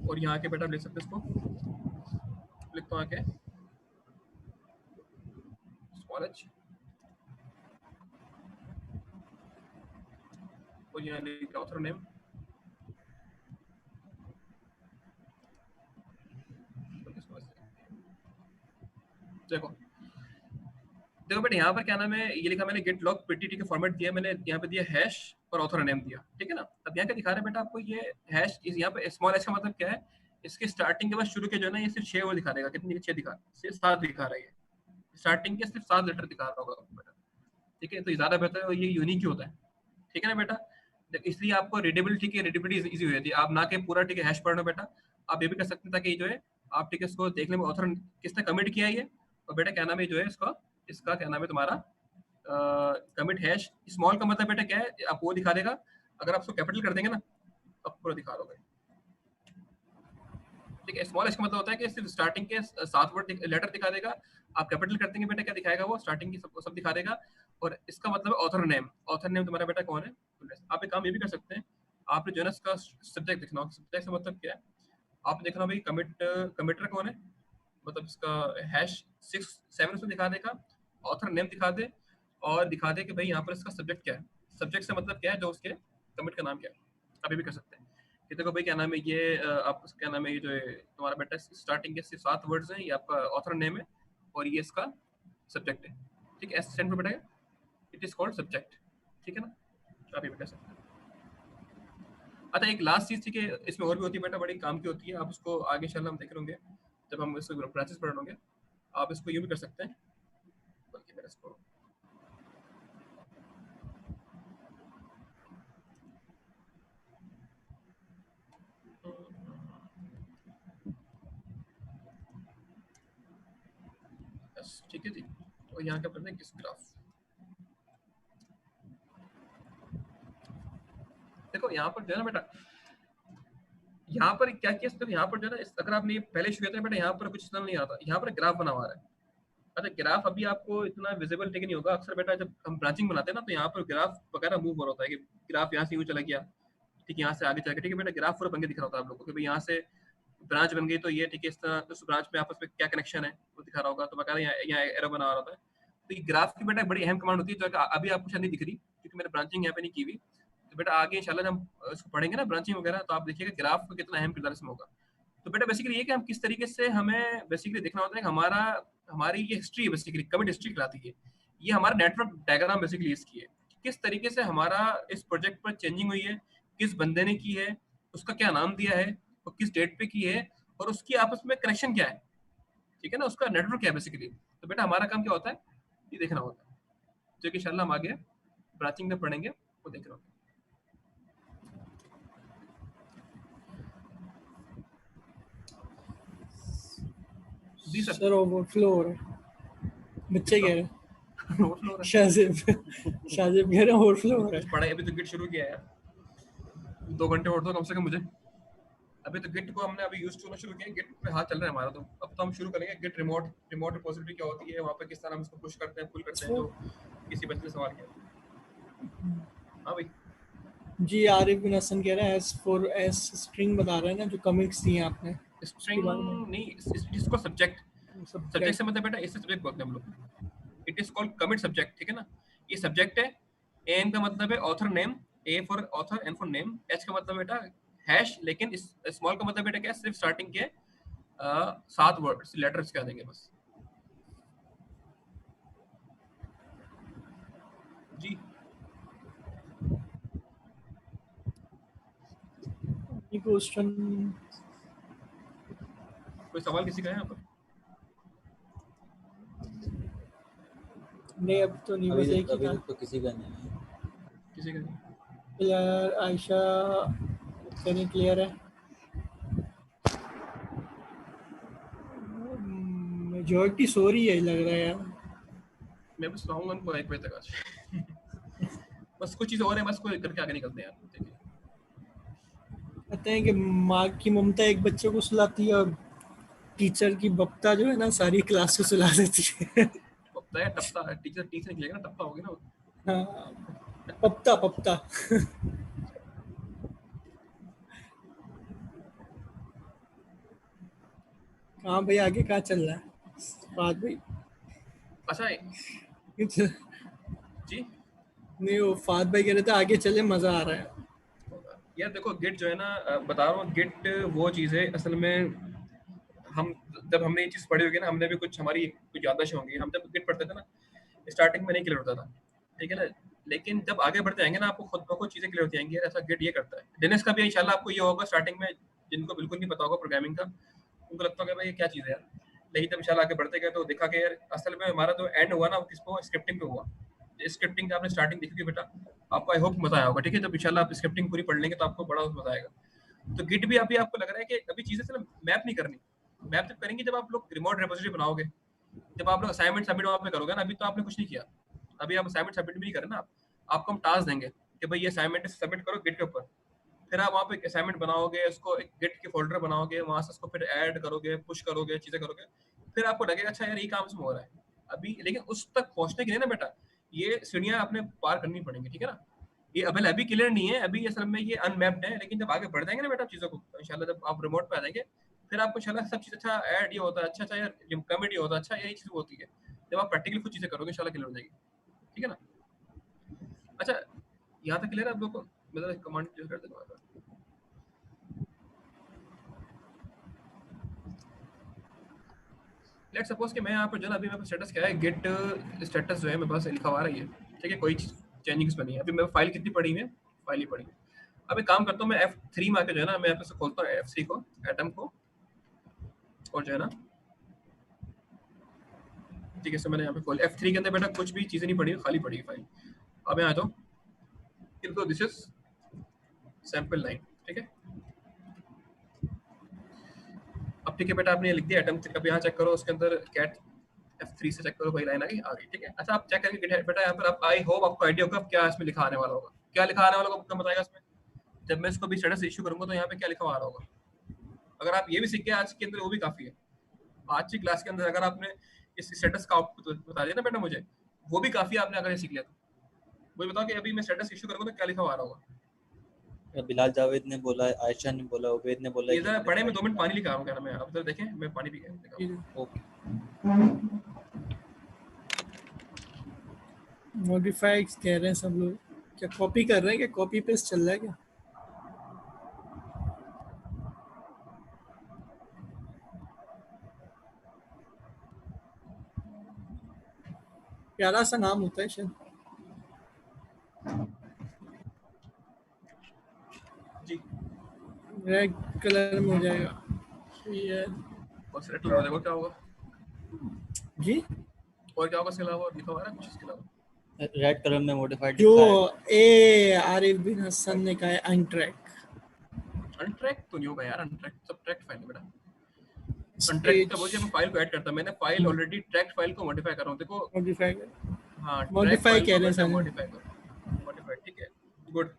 और यहाँ के बेटा लिख सकते हैं इसको, लिखता हूँ आके स्मॉल h, और यहाँ लिख ऑथर नेम, देखो देखो बेटा यहाँ पर क्या नाम है, ये लिखा मैंने गेट लॉग पीटीटी का फॉर्मेट दिया मैंने, यहाँ पे दिया हैश और ऑथर नेम दिया, ठीक है ना। अब यहाँ क्या दिखा रहा है बेटा आपको, ये हैश यहाँ पे स्मॉल h का मतलब क्या है, इसके स्टार्टिंग के बाद शुरू के जो है ना ये सिर्फ 6 वो दिखा देगा, कितनी 6 दिखा, सिर्फ 7 दिखा रहा है, स्टार्टिंग के सिर्फ 7 लेटर दिखा रहा होगा बेटा, ठीक है। तो ये ज्यादा बेहतर है और ये यूनिक ही होता है, ठीक है ना बेटा। इसलिए आपको रीडेबिलिटी की रीडेबिलिटी इजी हो जाती है, आप ना के पूरा ठीक है हैश पढ़ना बेटा, आप ये भी कर सकते हैं ताकि जो है आप ठीक है इसको देखने में ऑथर किसने कमिट किया है ये, और बेटा क्या नाम है जो है इसका क्या नाम है तुम्हारा कमिट हैश। स्मॉल का मतलब बेटा क्या है, आपको वो दिखा देगा, अगर आप उसको कैपिटल कर देंगे ना, अब पूरा दिखा दोगे। ठीक है, स्मॉल एच का मतलब होता है कि सिर्फ स्टार्टिंग के 7 वर्ड लेटर दिखा देगा। आप कैपिटल कर देंगे बेटा, क्या दिखाएगा वो? स्टार्टिंग की सब दिखा देगा। और इसका मतलब ऑथर नेम, ऑथर नेम तुम्हारा बेटा कौन है? आप एक काम ये भी कर सकते हैं, आपने जो है ना इसका सब्जेक्ट लिखना होगा। सब्जेक्ट का मतलब क्या है? आप देखना भाई कमिटर कौन है, मतलब इसका हैश 6 7 उसमें दिखा देगा, ऑथर नेम दिखा दे, और दिखा दे कि भाई यहाँ पर इसका सब्जेक्ट क्या है। सब्जेक्ट से मतलब क्या है, जो उसके कमिट का नाम क्या है। आप ये भी कर सकते हैं कि देखो भाई क्या नाम है ये, आप क्या नाम है ये, जो तुम्हारा बेटा स्टार्टिंग के सिर्फ 7 वर्ड्स हैं, ये आपका ऑथर नेम है और ये इसका सब्जेक्ट है। ठीक है, एस सेंड पर बेटा, इट इज कॉल्ड सब्जेक्ट। ठीक है ना, आप ये भी कर सकते हैं। अच्छा, एक लास्ट चीज थी कि इसमें और भी होती है बेटा, बड़ी काम की होती है। आप उसको आगे इंशाल्लाह हम देख लेंगे जब हम इसको ब्रांचेस पढ़ लेंगे। आप इसको यूं भी कर सकते हैं, बल्कि मैं इसको बस, ठीक है जी। तो यहाँ क्या करते हैं, किस ग्राफ, देखो यहाँ पर जो है ना बेटा, यहाँ पर क्या किया, तो यहाँ पर जो है ना अगर आपने ये पहले शुरू किया था बेटा, यहाँ पर कुछ इतना नहीं आता, यहाँ पर ग्राफ बना हुआ है। अच्छा, ग्राफ अभी आपको इतना विजिबल ठीक नहीं होगा। अक्सर बेटा जब हम ब्रांचिंग बनाते हैं ना, तो यहाँ पर ग्राफ वगैरह मूव हो रहा होता है कि ग्राफ यहाँ से यूँ चला गया, ठीक है, यहाँ से आगे चला गया। ठीक है बेटा, ग्राफ पूरा बन के दिख रहा होता है आप लोगों को कि भाई यहाँ से ब्रांच बन गई, तो ये ठीक है, इस तरह उस ब्रांच में आपस में क्या कनेक्शन है वो दिखा रहा होगा। तो बकायदा यहाँ एरो बना रहा होता है। तो ये ग्राफ की बेटा बड़ी अहम कमांड होती है, जो अभी आपको शायद नहीं दिख रही क्योंकि मैंने ब्रांचिंग यहाँ पे नहीं की हुई। तो बेटा आगे इंशाल्लाह हम इसको पढ़ेंगे ना ब्रांचिंग वगैरह, तो आप देखिएगा ग्राफ का कितना अहम किरदार इसमें होगा। तो बेटा बेसिकली ये कि हम किस तरीके से हमें बेसिकली देखना होता है कि हमारी ये हिस्ट्री बेसिकली कमिट हिस्ट्री कहलाती है। ये हमारा नेटवर्क डायग्राम बेसिकली इसकी है, किस तरीके से हमारा इस प्रोजेक्ट पर चेंजिंग हुई है, किस बंदे ने की है, उसका क्या नाम दिया है, और किस डेट पे की है, और उसकी आपस में कनेक्शन क्या है। ठीक है ना, उसका नेटवर्क क्या है बेसिकली। तो बेटा हमारा काम क्या होता है, ये देखना होता है, जो कि इंशाल्लाह हम आगे ब्रांचिंग में पढ़ेंगे, वो देखना होगा। जी सर। सर ओवरफ्लो हो रहा है, बच्चे कह रहे हैं। ओवरफ्लो हो रहा है। शाहजेब कह रहे हैं ओवरफ्लो हो रहा कुछ पढ़ाई अभी तो गिट शुरू किया है यार, 2 घंटे और दो कम से कम मुझे। अभी तो गिट को हमने अभी यूज करना शुरू किया, गिट पे हाथ चल रहा है हमारा। तो अब तो हम शुरू करेंगे गिट रिमोट रिपोजिटरी क्या होती है, वहाँ पे किस तरह हम इसको पुश करते हैं, पुल करते हैं, जो किसी बच्चे ने सवाल किया। हाँ भाई है। जी आरिफ बिन हसन कह रहे हैं S स्ट्रिंग बता रहे हैं ना, जो कमिट्स दिए हैं आपने। स्ट्रिंग नहीं, इसको सब्जेक्ट से मतलब बेटा इससे सब्जेक्ट बोलते हैं हम लोग। It is called commit subject. ठीक है ना, ये सब्जेक्ट है। एन का मतलब है author name, A for author, N for name. H का मतलब बेटा हैश, लेकिन स्मॉल का मतलब बेटा क्या है, सिर्फ स्टार्टिंग के 7 वर्ड्स लेटर्स कह देंगे बस। जी क्वेश्चन कोई सवाल किसी का है यहाँ पर? नहीं, अब तो नहीं, बस एक ही था। तो किसी का नहीं है। किसी का नहीं। क्लियर, आयशा कहने क्लियर है। मेजॉरिटी सो रही है लग रहा है यार। मैं बस रहूंगा उनको 1 बजे तक आज। बस कुछ चीज़ और है, बस कोई करके आगे निकलते हैं यार। देखिए कहते हैं कि माँ की ममता एक बच्चे को सुलाती है और टीचर की बप्ता जो है ना सारी क्लास को सुला देती है। पप्ता है टप्ता है, टीचर टी से निकलेगा ना, टप्ता होगी ना वो। हाँ, पप्ता पप्ता। हाँ भाई, आगे कहाँ चल रहा है बात भाई? अच्छा जी, नहीं, वो फाद भाई कह रहे थे आगे चले, मजा आ रहा है। यार देखो गिट जो है ना, बता रहा हूँ, गिट वो चीज़ है असल में। हम जब हमने ये चीज़ पढ़ी होगी ना, हमने भी कुछ हमारी कुछ याददाश्त होंगी। हम जब गिट पढ़ते थे ना, स्टार्टिंग में नहीं क्लियर होता था, ठीक है ना, लेकिन जब आगे बढ़ते जाएंगे ना, आपको खुद ब खुद चीज़ें क्लियर होती जाएंगी। ऐसा गिट ये करता है। लिनक्स का भी इंशाल्लाह आपको ये होगा स्टार्टिंग में, जिनको बिल्कुल नहीं पता होगा प्रोग्रामिंग का, उनको लगता होगा भाई ये क्या चीज़ है यार। लेकिन जब इंशाल्लाह आगे बढ़ते गए तो देखा कि यार असल में हमारा जो एंड हुआ ना, वो किसको, स्क्रिप्टिंग पे हुआ। स्क्रिप्टिंग का आपने स्टार्टिंग देखी होगी बेटा, आपको आई होप मजा आया होगा। ठीक है, जब इंशाल्लाह आप स्क्रिप्टिंग पूरी पढ़ लेंगे तो आपको बड़ा मजा आएगा। तो गिट भी अभी आपको लग रहा है कि अभी चीजें सिर्फ मैप नहीं करनी, मैप जब करेंगे जब आप लोग रिमोट रिपोजिटरी बनाओगे, जब आप लोग असाइनमेंट सबमिट वहाँ पे करोगे ना, अभी तो आपने कुछ नहीं किया, अभी आप असाइनमेंट सबमिट भी नहीं करें ना, आपको हम टास्क देंगे कि भाई ये असाइनमेंट सबमिट करो गिट के ऊपर। फिर आप वहाँ पे असाइनमेंट बनाओगे, उसको एक गिट के फोल्डर बनाओगे, वहाँ से उसको फिर ऐड करोगे, पुश करोगे, चीजें करोगे, फिर आपको लगेगा अच्छा यार ये काम इसमें हो रहा है अभी। लेकिन उस तक पहुंचने के लिए ना बेटा ये सीढ़ियां आपने पार करनी पड़ेंगी, ठीक है ना। ये अभी क्लियर नहीं है, अभी असल में ये अनमैप्ड है, लेकिन जब आगे बढ़ जाएंगे ना बेटा चीजों को, इंशाल्लाह जब आप रिमोट पे आ जाएंगे फिर आपको इंशाल्लाह सब चीज अच्छा ऐड ये होता है, अच्छा अच्छा यार कमेडी होता है, अच्छा यही चीज होती है। जब आप प्रैक्टिकली कुछ चीजें करोगे इंशाल्लाह क्लियर हो जाएगी, ठीक है ना। अच्छा यहाँ तक क्लियर है आप लोग को, मतलब कमांड यूज कर देता हूँ। लेट्स सपोज कि मैं यहाँ पर जो ना अभी मेरे पास स्टेटस क्या है, गेट स्टेटस जो है मेरे पास लिखा हुआ आ रही है, ठीक है, कोई चेंजिंग बनी है। अभी मेरे फाइल कितनी पड़ी है, फाइल ही पड़ी है। अब एक काम करता हूँ मैं F3 में आके जो है ना मैं यहाँ पे खोलता हूँ F3 को, एटम को, और जो है ना ठीक है, सो मैंने यहाँ पे खोल F3 के अंदर बेटा कुछ भी चीजें नहीं पड़ी है, खाली पड़ी है फाइल। अब यहाँ आ जाओ, इनको दिस इज सैंपल लाइन, ठीक है। अब ठीक है बेटा आपने ये लिख दिया एटम, अब यहाँ चेक करो उसके अंदर कैट F3 से चेक करो भाई लाइन आ गई, ठीक है। अच्छा आप चेक करके गिट बेटा यहाँ पर आप आई होप आपको आइडिया होगा क्या इसमें लिखा आने वाला होगा, क्या लिखा आने वाला होगा आपको बताएगा इसमें। जब मैं इसको भी स्टेटस इशू करूंगा तो यहाँ पे क्या लिखा आ रहा होगा, अगर आप ये भी सीख गए आज के अंदर वो भी काफी है। आज की क्लास के अंदर अगर आपने इस स्टेटस का आउटपुट बता दिया ना बेटा मुझे, वो भी काफी आपने अगर ये सीख लिया तो। मुझे बताओ कि अभी मैं स्टेटस इशू करूंगा तो क्या लिखा आ रहा होगा। बिलाल जावेद ने बोला, आयशा ने बोला, उबैद ने बोला इधर पढ़े में 2 मिनट पानी लेकर आ रहा हूँ, क्या नाम है आप इधर देखें, मैं पानी पी के ओके। मॉडिफाई कह रहे हैं सब लोग, क्या कॉपी कर रहे हैं, क्या कॉपी पेस्ट चल रहा है क्या? प्यारा सा नाम होता है शायद। जी रेड कलर में हो जाएगा ये और सेलेक्ट हो जाएगा, क्या होगा जी, और क्या होगा इसके अलावा, लिखा हुआ है ना कुछ इसके अलावा, रेड कलर में मॉडिफाइड जो लिखा है। ए आरिफ बिन हसन ने कहा है अनट्रैक। अनट्रैक तो नहीं होगा यार, अनट्रैक सब ट्रैक्ड फाइल है बेटा। अनट्रैक का बोलिए मैं फाइल को ऐड करता हूं, मैंने फाइल ऑलरेडी ट्रैक्ड फाइल को मॉडिफाई कर रहा हूं, देखो मॉडिफाई हां ट्रैक मॉडिफाई फाइल कह को रहे हैं बेटा सर, मॉडिफाई करो, मॉडिफाई, ठीक है, गुड,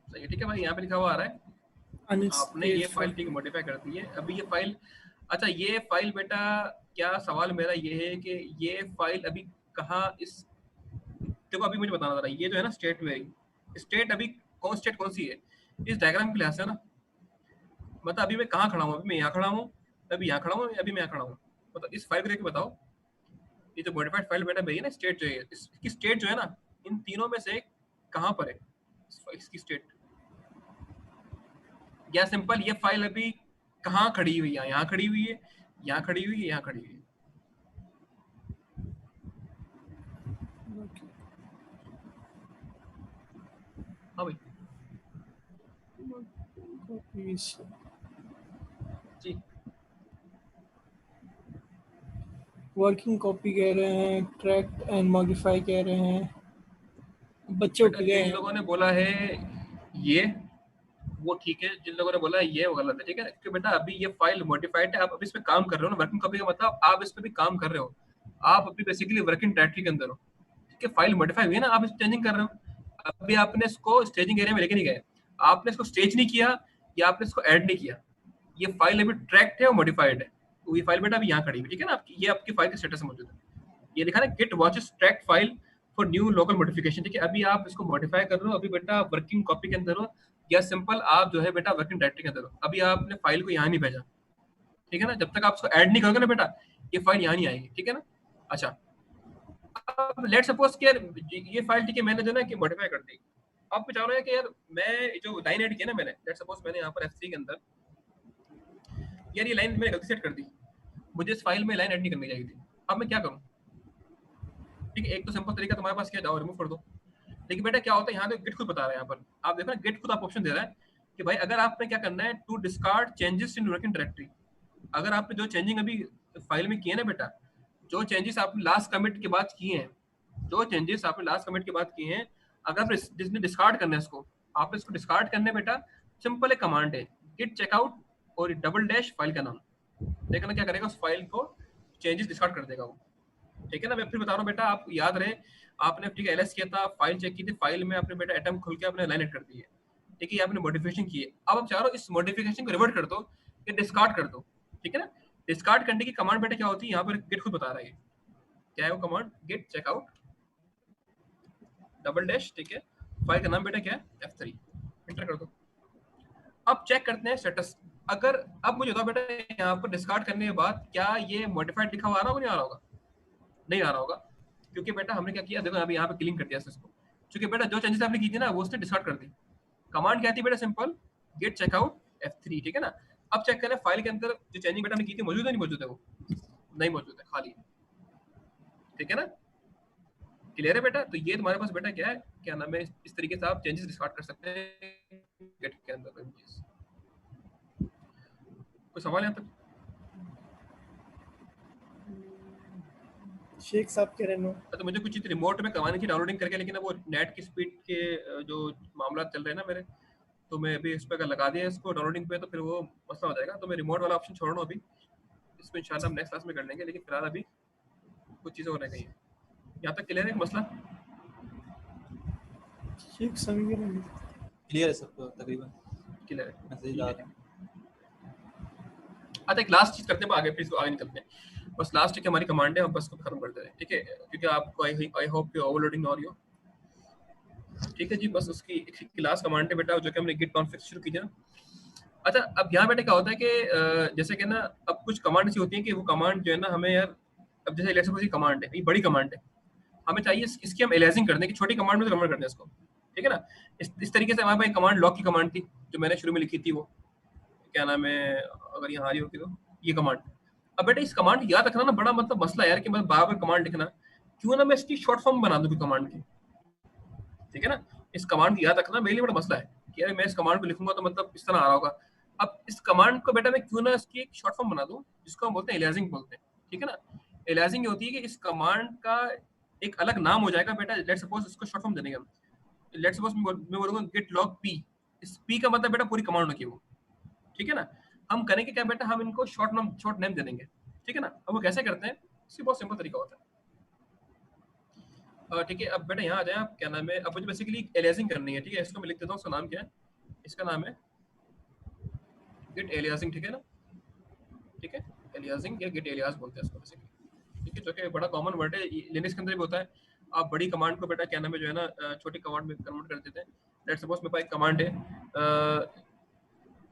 सही है, ठीक है भाई। यहाँ पे लिखा हुआ आ रहा है आपने ये फाइल ठीक मॉडिफाई कर दी है। अभी ये फाइल, अच्छा ये फाइल बेटा क्या सवाल मेरा ये है कि ये फाइल अभी कहाँ, इस देखो अभी मुझे बताना था, ये जो है ना स्टेट वेरिंग, स्टेट अभी कौन स्टेट कौन सी है इस डायग्राम के लिहाज से ना, मतलब अभी मैं कहाँ खड़ा हूँ, अभी मैं यहाँ खड़ा हूँ, अभी यहाँ खड़ा हूँ, अभी मैं यहाँ खड़ा हूँ, मतलब इस फाइल को देख के बताओ ये जो मॉडिफाइड फाइल बेटा मेरी है ना, स्टेट जो है इसकी स्टेट जो है ना इन तीनों में से कहाँ पर है इसकी स्टेट, या सिंपल ये फाइल अभी कहाँ खड़ी हुई है, यहाँ खड़ी हुई है, यहाँ खड़ी हुई है, यहाँ खड़ी हुई है। हाँ भाई जी, वर्किंग कॉपी कह रहे हैं, ट्रैक एंड मॉडिफाई कह रहे हैं, बच्चे उठ बेटा गए जिन हैं। लोगों ने बोला है ये वो ठीक है, जिन लोगों ने बोला है ये वो गलत है, ठीक है, क्योंकि बेटा अभी ये फाइल मॉडिफाइड है, आप अभी इस पे काम कर रहे हो ना, वर्किंग कॉपी का मतलब आप इस पे भी काम कर रहे हो, आप अभी बेसिकली वर्किंग डायरेक्टरी के अंदर हो, ठीक है। फाइल मॉडिफाई हुई है ना, आप स्टेजिंग कर रहे हो, अभी आपने इसको स्टेजिंग एरिया में लेके नहीं गए, आपने इसको स्टेज नहीं किया या आपने इसको ऐड नहीं किया, ये फाइल अभी ट्रैक्ड है और मॉडिफाइड है, तो ये फाइल बेटा अभी यहाँ खड़ी हुई, ठीक है ना, आपकी ये आपकी फाइल का स्टेटस मौजूद है, ये लिखा है git watches track file for new local modification, ठीक है। अभी आप इसको मॉडिफाई कर रहे हो, अभी बेटा वर्किंग कॉपी के अंदर हो, या सिंपल आप जो है बेटा वर्किंग डायरेक्टरी के अंदर हो, अभी आपने फाइल को यहाँ नहीं भेजा, ठीक है ना, जब तक आप इसको ऐड नहीं करोगे ना बेटा ये फाइल यहाँ नहीं आएगी, ठीक है ना। अच्छा अब लेट सपोज कि यार ये फाइल ठीक है मैंने जो ना कि मॉडिफाई कर दी, आप चाह रहे हैं कि यार मैं जो लाइन ऐड की ना मैंने, लेट सपोज मैंने यहाँ पर F3 के अंदर यार ये लाइन मैंने गलती सेट कर दी, मुझे इस फाइल में लाइन ऐड नहीं करनी चाहिए थी, अब मैं क्या करूँ, ठीक है। एक तो सिंपल तरीका तुम्हारे पास क्या, जाओ रिमूव कर दो, लेकिन बेटा क्या होता है यहाँ पे गिट खुद बता रहा है, यहाँ पर आप देखो ना गिट खुद आप ऑप्शन दे रहा है कि भाई अगर आपने क्या करना है, to discard changes in working directory, अगर आपने जो चेंजिंग अभी फाइल में किए ना बेटा, जो चेंजेस आपने लास्ट कमिट के बाद किए हैं, जो चेंजेस आपने लास्ट कमिट के बाद किए हैं, अगर जिसने डिस्कार्ड करना है इसको, आप इसको डिस्कार्ड करने बेटा सिंपल एक कमांड है गिट चेकआउट और डबल डैश फाइल का नाम, देखना क्या करेगा उस फाइल को चेंजेस डिस्कार्ड कर देगा वो, ठीक है ना। मैं फिर बता रहा हूँ बेटा, आप याद रहे आपने ठीक है एलएस किया था, फाइल चेक की थी, फाइल में आपने बेटा एटम खुल के आपने लाइन एड कर दी है, ठीक है, ये आपने मॉडिफिकेशन की है। अब आप चाह रहे हो इस मॉडिफिकेशन को रिवर्ट कर दो या डिस्कार्ड कर दो, ठीक है ना। डिस्कार्ड करने की कमांड बेटा क्या होती है, यहाँ पर गिट खुद बता रहा है क्या है वो command, git checkout double dash, ठीक है, फाइल का नाम बेटा क्या है F3, एंटर कर दो। अब चेक करते हैं स्टेटस। अगर अब मुझे बताओ बेटा यहाँ पर डिस्कार्ड करने के बाद क्या ये मॉडिफाइड लिखा हुआ आ रहा होगा, नहीं आ रहा होगा, नहीं आ रहा होगा, क्योंकि बेटा हमने क्या किया, देखो अभी यहाँ पे क्लीन कर दिया इसको, क्योंकि बेटा जो चेंजेस आपने की थी ना वो उसने डिस्कार्ड कर दी। कमांड क्या थी बेटा, सिंपल गेट चेकआउट F3, ठीक है ना। अब चेक करें फाइल के अंदर जो चेंजिंग बेटा हमने की थी मौजूद है, नहीं मौजूद है, वो नहीं मौजूद है, खाली है, ठीक है ना। क्लियर है बेटा। तो ये तुम्हारे पास बेटा क्या है, क्या नाम है, इस तरीके से आप चेंजेस डिस्कार्ड कर सकते हैं गेट के अंदर। कोई सवाल यहाँ तक? शेख साहब कह रहे नो। तो मुझे कुछ चीज रिमोट में करवानी थी डाउनलोडिंग करके, लेकिन अब वो नेट की स्पीड के जो मामला चल रहे हैं ना मेरे, तो मैं अभी इस पर अगर लगा दिया इसको डाउनलोडिंग पे तो फिर वो मसला हो जाएगा। तो मैं रिमोट वाला ऑप्शन छोड़ रहा हूँ अभी, इसको इंशाल्लाह हम नेक्स्ट क्लास में कर लेंगे, लेकिन फिलहाल अभी कुछ चीज़ें हो रह गई हैं। यहाँ तक क्लियर है मसला? शेख सभी कह रहे नो। क्लियर है सबको तकरीबन, क्लियर है, मैसेज ठीक आ है, रहा है। अच्छा एक लास्ट चीज करते हैं आगे, फिर इसको आगे निकलते हैं। बस लास्ट की हमारी कमांड है, हम बस को खत्म कर देते हैं, ठीक है, क्योंकि आपको आई होप यू ओवरलोडिंग ना हो रही हो, ठीक है जी। बस उसकी एक लास्ट कमांड है बेटा, जो कि हमने गिट कॉन्फिग शुरू की थी ना। अच्छा अब यहाँ बेटा क्या होता है कि जैसे कि ना अब कुछ कमांड ऐसी होती है कि वो कमांड जो है ना हमें यार, अब जैसे लेट्स सपोज ये कमांड है, ये बड़ी कमांड है, हमें चाहिए इसकी हम एलियासिंग कर दें कि छोटी कमांड में तो कन्वर्ट कर दें इसको, ठीक है ना। इस तरीके से हमारे पास कमांड लॉक की कमांड थी जो मैंने शुरू में लिखी थी, वो क्या नाम है, अगर यहाँ आ रही होगी तो ये कमांड। अब बेटा इस कमांड याद रखना ना बड़ा मतलब मसला है यार, कि मतलब बार बार कमांड लिखना, क्यों ना मैं इसकी शॉर्ट फॉर्म बना दूं कमांड की, ठीक है ना। इस कमांड की याद रखना मेरे लिए बड़ा मसला है कि यार मैं इस कमांड को लिखूंगा तो मतलब इस तरह आ रहा होगा। अब इस कमांड को बेटा मैं क्यों ना इसकी एक शॉर्ट फॉर्म बना दूं, जिसको हम बोलते हैं एलियासिंग बोलते हैं, ठीक है ना। एलियासिंग ये होती है कि इस कमांड का एक अलग नाम हो जाएगा बेटा, लेट्स सपोज इसको शॉर्ट फॉर्म देंगे हम, लेट्स सपोज मैं बोलूंगा गेट लॉग पी, इस पी का मतलब बेटा पूरी कमांड होगी वो, ठीक है ना। हम करेंगे क्या बेटा, हम इनको शॉर्ट नेम दे देंगे, ठीक है ना। अब वो कैसे करते हैं, इसकी बहुत सिंपल तरीका होता है, ठीक है। अब बेटा यहाँ आ जाए आप, क्या नाम है, अब मुझे बेसिकली एलियासिंग करनी है, ठीक है। इसको मैं लिख देता हूँ, उसका नाम क्या है, इसका नाम है गिट एलियासिंग, ठीक है ना, ठीक है। एलियासिंग या गिट एलियास बोलते हैं इसको बेसिकली, ठीक है, जो कि बड़ा कॉमन वर्ड है, लिनक्स के अंदर भी होता है। आप बड़ी कमांड को बेटा क्या नाम है जो है ना छोटी कमांड में कन्वर्ट कर देते हैं। लेट्स सपोज मेरे पास एक कमांड है,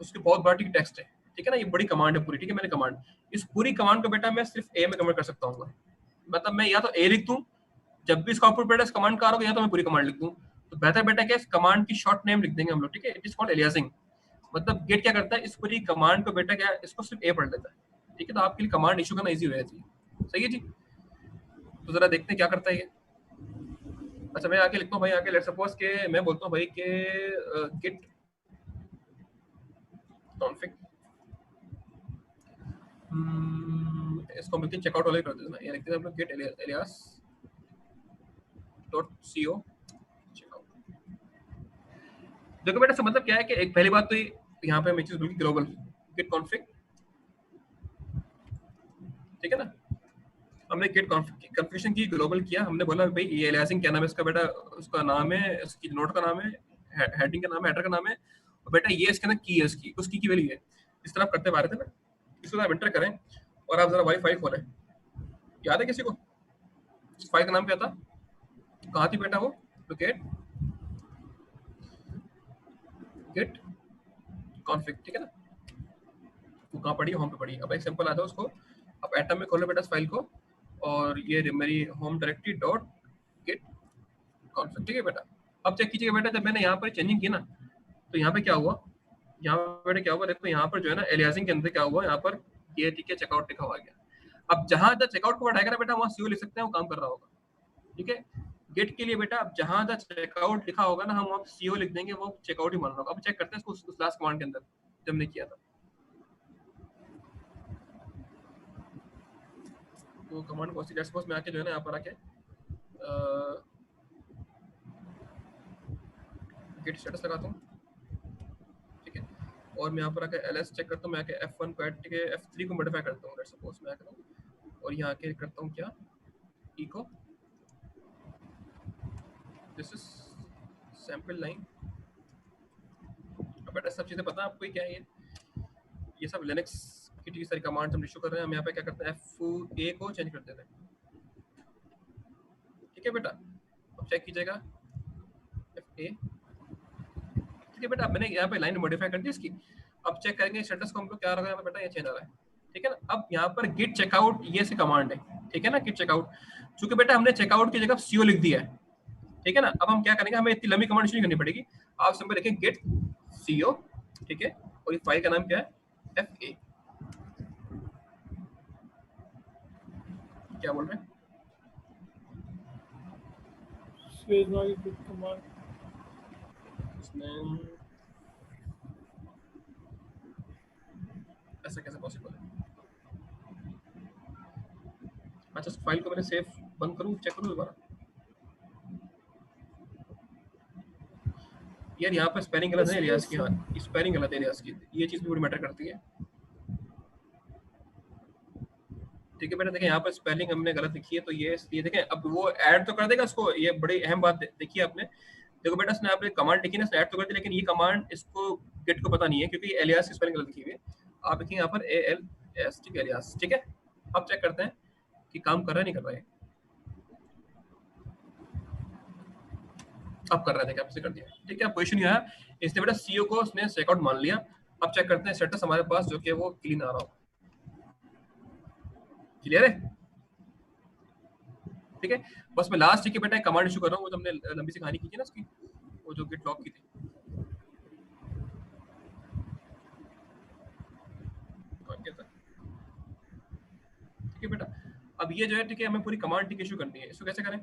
उसकी बहुत बड़ा टेक्स्ट है, ठीक है ना, ये बड़ी कमांड है पूरी, ठीक है। मैंने कमांड, इस पूरी कमांड को बेटा मैं सिर्फ ए में कन्वर्ट कर सकता हूँ, मतलब मैं या तो ए लिख दूं जब भी इसका आउटपुट बेटा इस कमांड का आ रहा होगा, या तो मैं पूरी कमांड लिख दूं। तो बेहतर बेटा क्या, इस कमांड की शॉर्ट नेम लिख देंगे हम लोग, ठीक है। It is called aliasing. मतलब गेट क्या करता है, इस पूरी कमांड को बेटा क्या, इसको सिर्फ ए पढ़ लेता है, ठीक है। तो आपके लिए कमांड इशू करना इजी हो जाती है, सही है जी। तो जरा देखते हैं क्या करता है ये। अच्छा मैं आके लिखता हूँ भाई, आके लेट्स सपोज के मैं बोलता हूँ भाई के गिट कॉन्फिग, इसको मिलके चेकआउट वाले कर देते हैं, ये लिखते हैं हम लोग गेट एलियास .co चेकआउट। देखो बेटा इसका मतलब क्या है कि एक पहली बात तो यहाँ पे मैं चीज बोलूँगी ग्लोबल गिट कॉन्फिग, ठीक है ना। हमने गिट कॉन्फ़िगरेशन की, ग्लोबल किया, हमने बोला भाई ये एलियासिंग क्या नाम है इसका बेटा, उसका नाम है, इसकी नोड का नाम है, हेडिंग का नाम है, हेडर का नाम है, और बेटा ये इसके अंदर की है, इसकी उसकी की वैल्यू है। इस तरह आप करते आ रहे थे ना। इसको आप एंटर करें और आप जरा वाई फाइल खोलें, याद है किसी को इस फाइल का नाम क्या था, कहाँ थी बेटा वो, लोकेट गिट कॉन्फिग, ठीक है ना। वो कहाँ पड़ी, होम पे पड़ी। अब एक सिंपल आता है उसको, आप एटम में खोलो बेटा इस फाइल को, और ये मेरी home directory dot git config, ठीक है बेटा। अब चेक कीजिएगा बेटा, जब मैंने यहाँ पर चेंजिंग की ना, तो यहाँ पे क्या हुआ, यहाँ पे बेटा क्या हुआ, देखो यहाँ पर जो है ना एलियासिंग के अंदर क्या हुआ, यहाँ पर ये ठीक है चेकआउट लिखा हुआ गया। अब जहाँ जहाँ चेकआउट को बढ़ाएगा ना बेटा, वहाँ सीओ लिख सकते हैं, वो काम कर रहा होगा, ठीक है। गेट के लिए बेटा अब जहाँ जहाँ चेकआउट लिखा होगा ना, हम वहाँ सीओ लिख देंगे, वो चेकआउट ही मान रहा होगा। अब चेक करते हैं इसको उस लास्ट कमांड के अंदर जब हमने किया था, तो कमांड कौन सी, लेट्स सपोज मैं आके जो है ना यहाँ पर आके गेट स्टेटस लगाता हूँ, ठीक है। और मैं यहाँ पर आके एलएस चेक करता हूँ, मैं आके F1 को ऐड के F3 को मॉडिफाई करता हूँ, लेट्स सपोज मैं आके, और यहाँ आके करता हूँ क्या, echo this is sample line अब बेटा सब चीज़ें पता है आपको क्या है ये सब लिनक्स की सारी कमांड्स हम इशू कर रहे हैं। हम यहाँ पे क्या करते हैं F को चेंज कर देते हैं, ठीक है बेटा। अब चेक कीजिएगा FA, ठीक है बेटा। अब मैंने यहाँ पे लाइन मॉडिफाई कर दी इसकी। अब चेक करेंगे स्टेटस को हम लोग क्या रहा है बेटा, ये चेंज आ रहा है, ठीक है ना। अब यहाँ पर गिट चेकआउट ये से कमांड है, ठीक है ना, गिट चेकआउट। चूंकि बेटा हमने चेकआउट की जगह CO लिख दिया है, ठीक है ना। अब हम क्या करेंगे, हमें इतनी लंबी कमांड नहीं करनी पड़ेगी। आप सिंपल लिखें गिट CO, ठीक है, और ये फाइल का नाम क्या है FA। क्या बोल रहे हैं स्पेस वाली गिट कमांड इसमें, ऐसा कैसे पॉसिबल है? अच्छा, फाइल को मैंने सेव बंद करूं, चेक करूं दोबारा। यार यहाँ पर स्पेलिंग गलत है रियाज की, हाँ स्पेलिंग गलत है रियाज की, ये चीज़ भी बड़ी मैटर करती है, ठीक है बेटा। देखें यहाँ पर स्पेलिंग हमने गलत लिखी है, तो ये देखें अब वो ऐड तो कर देगा इसको, ये बड़ी अहम बात देखिए आपने। देखो बेटा इसने आपने कमांड लिखी ना, इसने ऐड तो कर दी, लेकिन ये कमांड इसको गिट को पता नहीं है, क्योंकि एलियास की स्पेलिंग गलत लिखी हुई है। आप लिखेंगे यहाँ पर ALS, ठीक है, एलियास, ठीक है। अब चेक करते हैं कि काम कर रहा है नहीं कर रहा है। अब कर रहा है, देखिए आपसे कर दिया, ठीक है। अब क्वेश्चन आया, इसने बेटा CO को उसने चेकआउट मान लिया। अब चेक करते हैं स्टेटस हमारे पास जो कि वो क्लीन आ रहा हो, क्लियर है, ठीक है। बस मैं लास्ट ठीक है बेटा कमांड इशू कर रहा हूँ, वो तो हमने लंबी सी कहानी की थी ना उसकी, वो जो गिट लॉक की थी, ठीक है बेटा। अब ये जो है ठीक है, हमें पूरी कमांड ठीक इशू करनी है, इसको कैसे करें?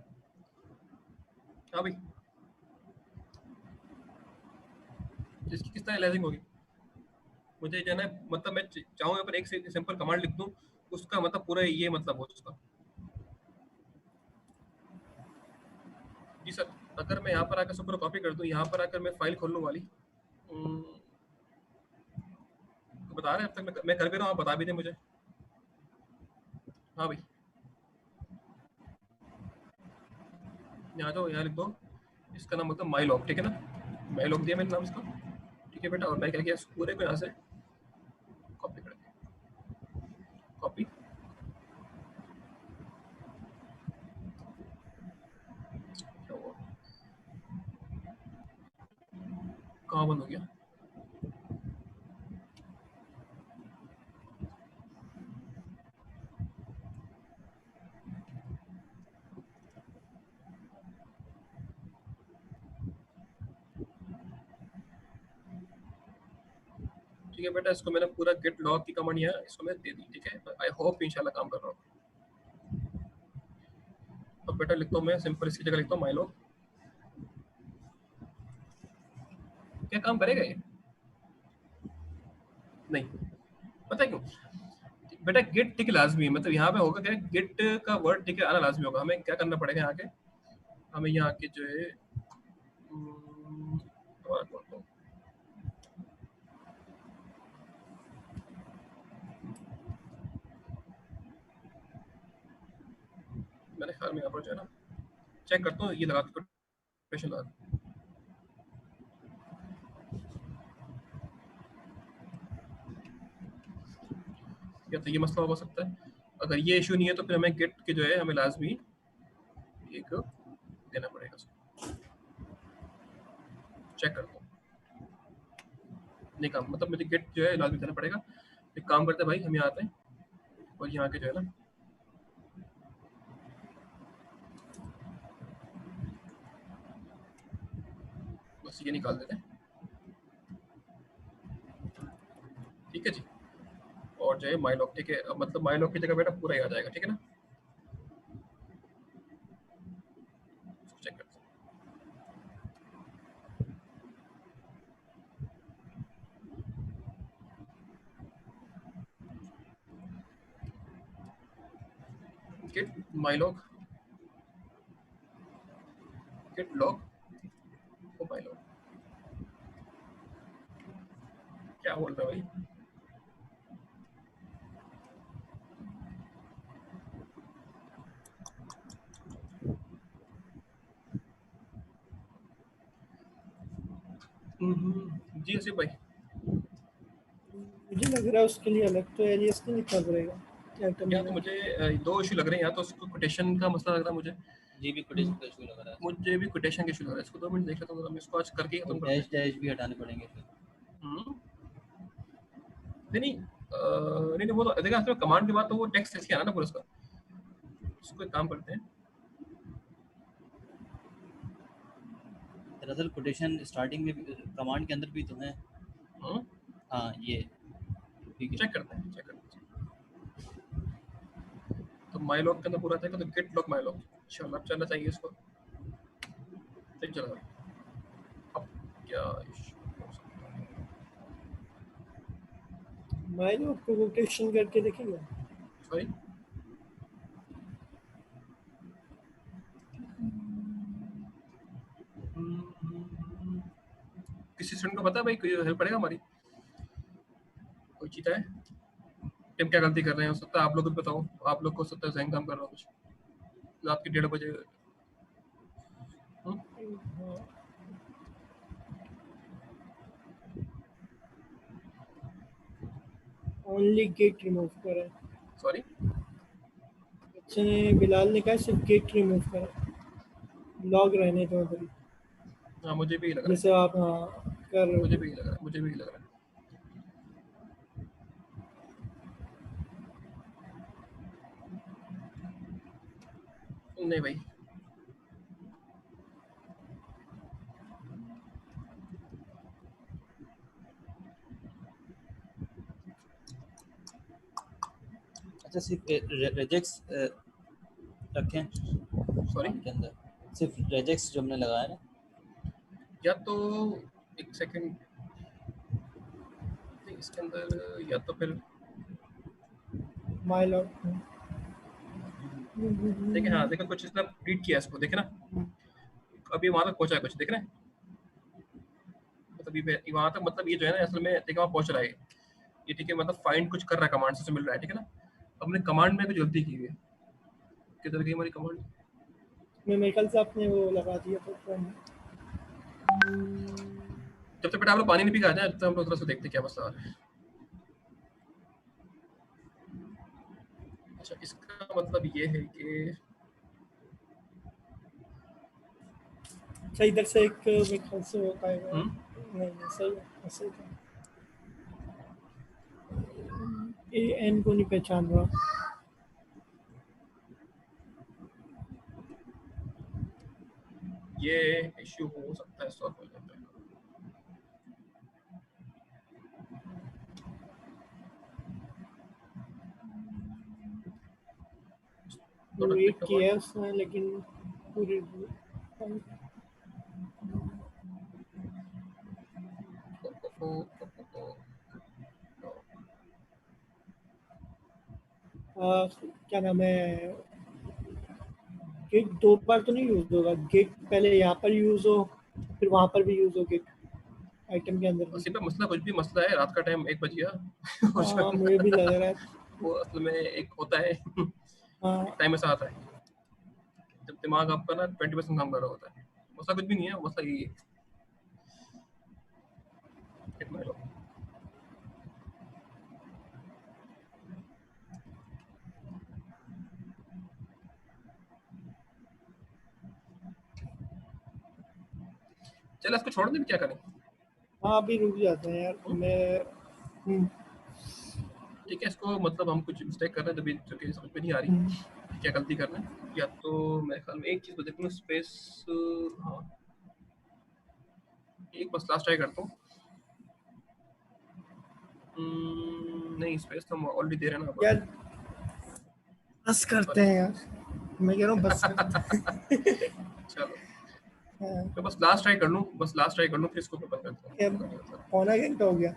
हाँ भाई, इसकी किस तरह एलाइजिंग होगी? मुझे जो है ना, मतलब मैं चाहूँ यहाँ पर एक से सिंपल कमांड लिख दूँ, उसका मतलब पूरा ये मतलब हो उसका। जी सर, अगर मैं यहाँ पर आकर सब कॉपी कर दूँ, यहाँ पर आकर मैं फाइल खोल लूँ वाली, तो बता रहे हैं अब तक मैं कर भी रहा हूँ, आप बता भी दें मुझे। हाँ भाई, यहाँ जाओ, यहाँ लिख दो, इसका नाम मतलब माईलॉग, ठीक है ना, माईलॉग दिया मैंने नाम इसका, ठीक है बेटा। और मैं क्या किया, पूरे को यहाँ से कॉपी कर दिया, कॉपी, क्या हुआ, कहाँ बंद हो गया? ठीक है बेटा, इसको मैंने पूरा गेट लॉग की कमांड यहाँ इसको मैं दे दी, ठीक है। आई होप इंशाल्लाह काम कर रहा हूँ। अब बेटा लिखता हूँ मैं सिंपल, इसकी जगह लिखता हूँ माईलॉग। क्या काम करेगा ये? नहीं, पता है क्यों बेटा, गिट टिक लाजमी है, मतलब यहाँ पे होगा क्या, गिट का वर्ड टिक आना लाजमी होगा। हमें क्या करना पड़ेगा यहाँ के, हमें यहाँ के जो है मैंने ख्याल में यहाँ पर जो है ना, चेक करता हूँ, ये लगा क्वेश्चन लगा, या तो ये मसला हो सकता है। अगर ये इशू नहीं है तो फिर हमें गिट के जो है हमें लाजमी एक देना पड़ेगा उसको। चेक करता हूँ, नहीं काम मतलब मुझे गिट जो है लाजमी देना पड़ेगा। एक काम करते हैं भाई, हम यहाँ आते हैं और यहाँ के जो है ना, बस ये निकाल देते हैं, ठीक है जी। और जो है माईलॉग, ठीक है, अब मतलब माईलॉग की जगह बेटा पूरा ही आ जाएगा, ठीक है ना। चेक करते हैं, गिट माईलॉग, गिट लॉग और माईलॉग, क्या बोल रहा है भाई? जी आसिफ भाई। मुझे लग रहा है उसके लिए अलग तो एलियस नहीं लिखना पड़ेगा आइटम या तो में। मुझे दो इशू लग रहे हैं, या तो उसको कोटेशन का मसला लग रहा है मुझे। जी भी कोटेशन का इशू लग रहा है। मुझे भी कोटेशन का इशू लग रहा है। इसको 2 मिनट देख लेता हूँ जरा, मैं इसको आज करके ही और खत्म करते डैश हैं। डैश भी हटाने पड़ेंगे फिर। हम्म, नहीं नहीं नहीं नहीं, वो तो देखा कमांड के बाद तो वो टेक्स्ट ऐसे आना ना पूरा उसका। इसको एक काम करते हैं। दरअसल कोटेशन स्टार्टिंग में कमांड के अंदर भी तो है। हम्म, हाँ ये ठीक है। चेक करते हैं, चेक करते हैं। तो माईलॉग के अंदर पूरा था तो गेट लॉग माईलॉग इंशाल्लाह चलना चाहिए इसको। सही चल रहा है। अब क्या इशू हो सकता है? माइलो को रोटेशन करके देखेंगे। सॉरी, किसी स्टूडेंट को पता है भाई, कोई हेल्प पड़ेगा हमारी? कोई चीता है टीम, क्या गलती कर रहे हैं? हो सकता है आप लोग भी बताओ, आप लोग को हो सकता है जहन काम कर रहा हो कुछ रात के 1:30 बजे। ओनली गेट रिमूव करा। सॉरी, बच्चे ने बिलाल ने कहा सिर्फ गेट रिमूव करा, लॉग रहने दो अभी। हाँ मुझे भी लग रहा जैसे है, आप हाँ कर रहे मुझे थे। भी लग रहा है, मुझे भी लग रहा है। नहीं भाई, अच्छा सिर्फ रेजेक्स रखें सॉरी। कमांड के अंदर, सिर्फ रेजेक्स जो हमने लगाया ना। या तो एक सेकंड, इसके अंदर या तो फिर माइलो देखें। हाँ देखो, कुछ इसने प्रीट किया इसको, देखे ना। अभी वहां तक पहुंचा है कुछ, देख रहे हैं? मतलब ये वहां तक, मतलब ये जो है ना असल में देखो वहां पहुंच रहा है ये, ठीक है। मतलब फाइंड कुछ कर रहा है, कमांड से मिल रहा है, ठीक है ना। हमने कमांड में कुछ गलती की हुई है। किधर गई हमारी कमांड? में मेरे ख्याल से आपने वो लगा दिया था फ्रेंड। जब तक बेटा आप लोग पानी नहीं पी के आ जाए, तब हम लोग थोड़ा सा देखते हैं क्या मसला आ रहा है। अच्छा, इसका मतलब ये है कि अच्छा इधर से एक मेरे ख्याल से वो पाएगा। हम्म, नहीं नहीं सही है ऐसे था। ए एन को नहीं पहचान रहा। ये इश्यू हो सकता है सॉल्व हो जाता है। तो वो रखते एक हैं किया कमांड। है उसने लेकिन पूरी क्या नाम है, गेट दो बार तो नहीं यूज होगा। गेट पहले यहाँ पर यूज हो फिर वहां पर भी यूज हो गेट आइटम के अंदर भी। उसी पे मसला, कुछ भी मसला है, रात का टाइम 1 बज गया और जो हाँ है मुझे भी लग ना, रहा है। वो असल में एक होता है एक हाँ टाइम ऐसा आता है जब दिमाग आपका ना 20% काम कर रहा होता है। मसला कुछ भी नहीं है, मसला यही है। Hit my log। चल इसको छोड़ दें, क्या करें? हाँ अभी रुक जाते हैं यार हम्म? मैं। हम्म, ठीक है, इसको मतलब हम कुछ मिस्टेक कर रहे हैं तभी, जो कि समझ में नहीं आ रही हम्म, कि क्या गलती कर रहे हैं। या तो मेरे ख्याल में एक चीज देख लूँ, स्पेस। हाँ, एक बस लास्ट ट्राई करता हूँ। नहीं, स्पेस तो हम ऑलरेडी दे रहे हैं ना यार अपन। बस करते सॉरी। हैं यार। मैं कह रहा हूँ बस करते चलो, हैं। मैं बस लास्ट ट्राई कर लूँ, बस लास्ट ट्राई कर लूँ, फिर इसको बंद करता हूँ, यार पता नहीं होता। पौना घंटा हो गया।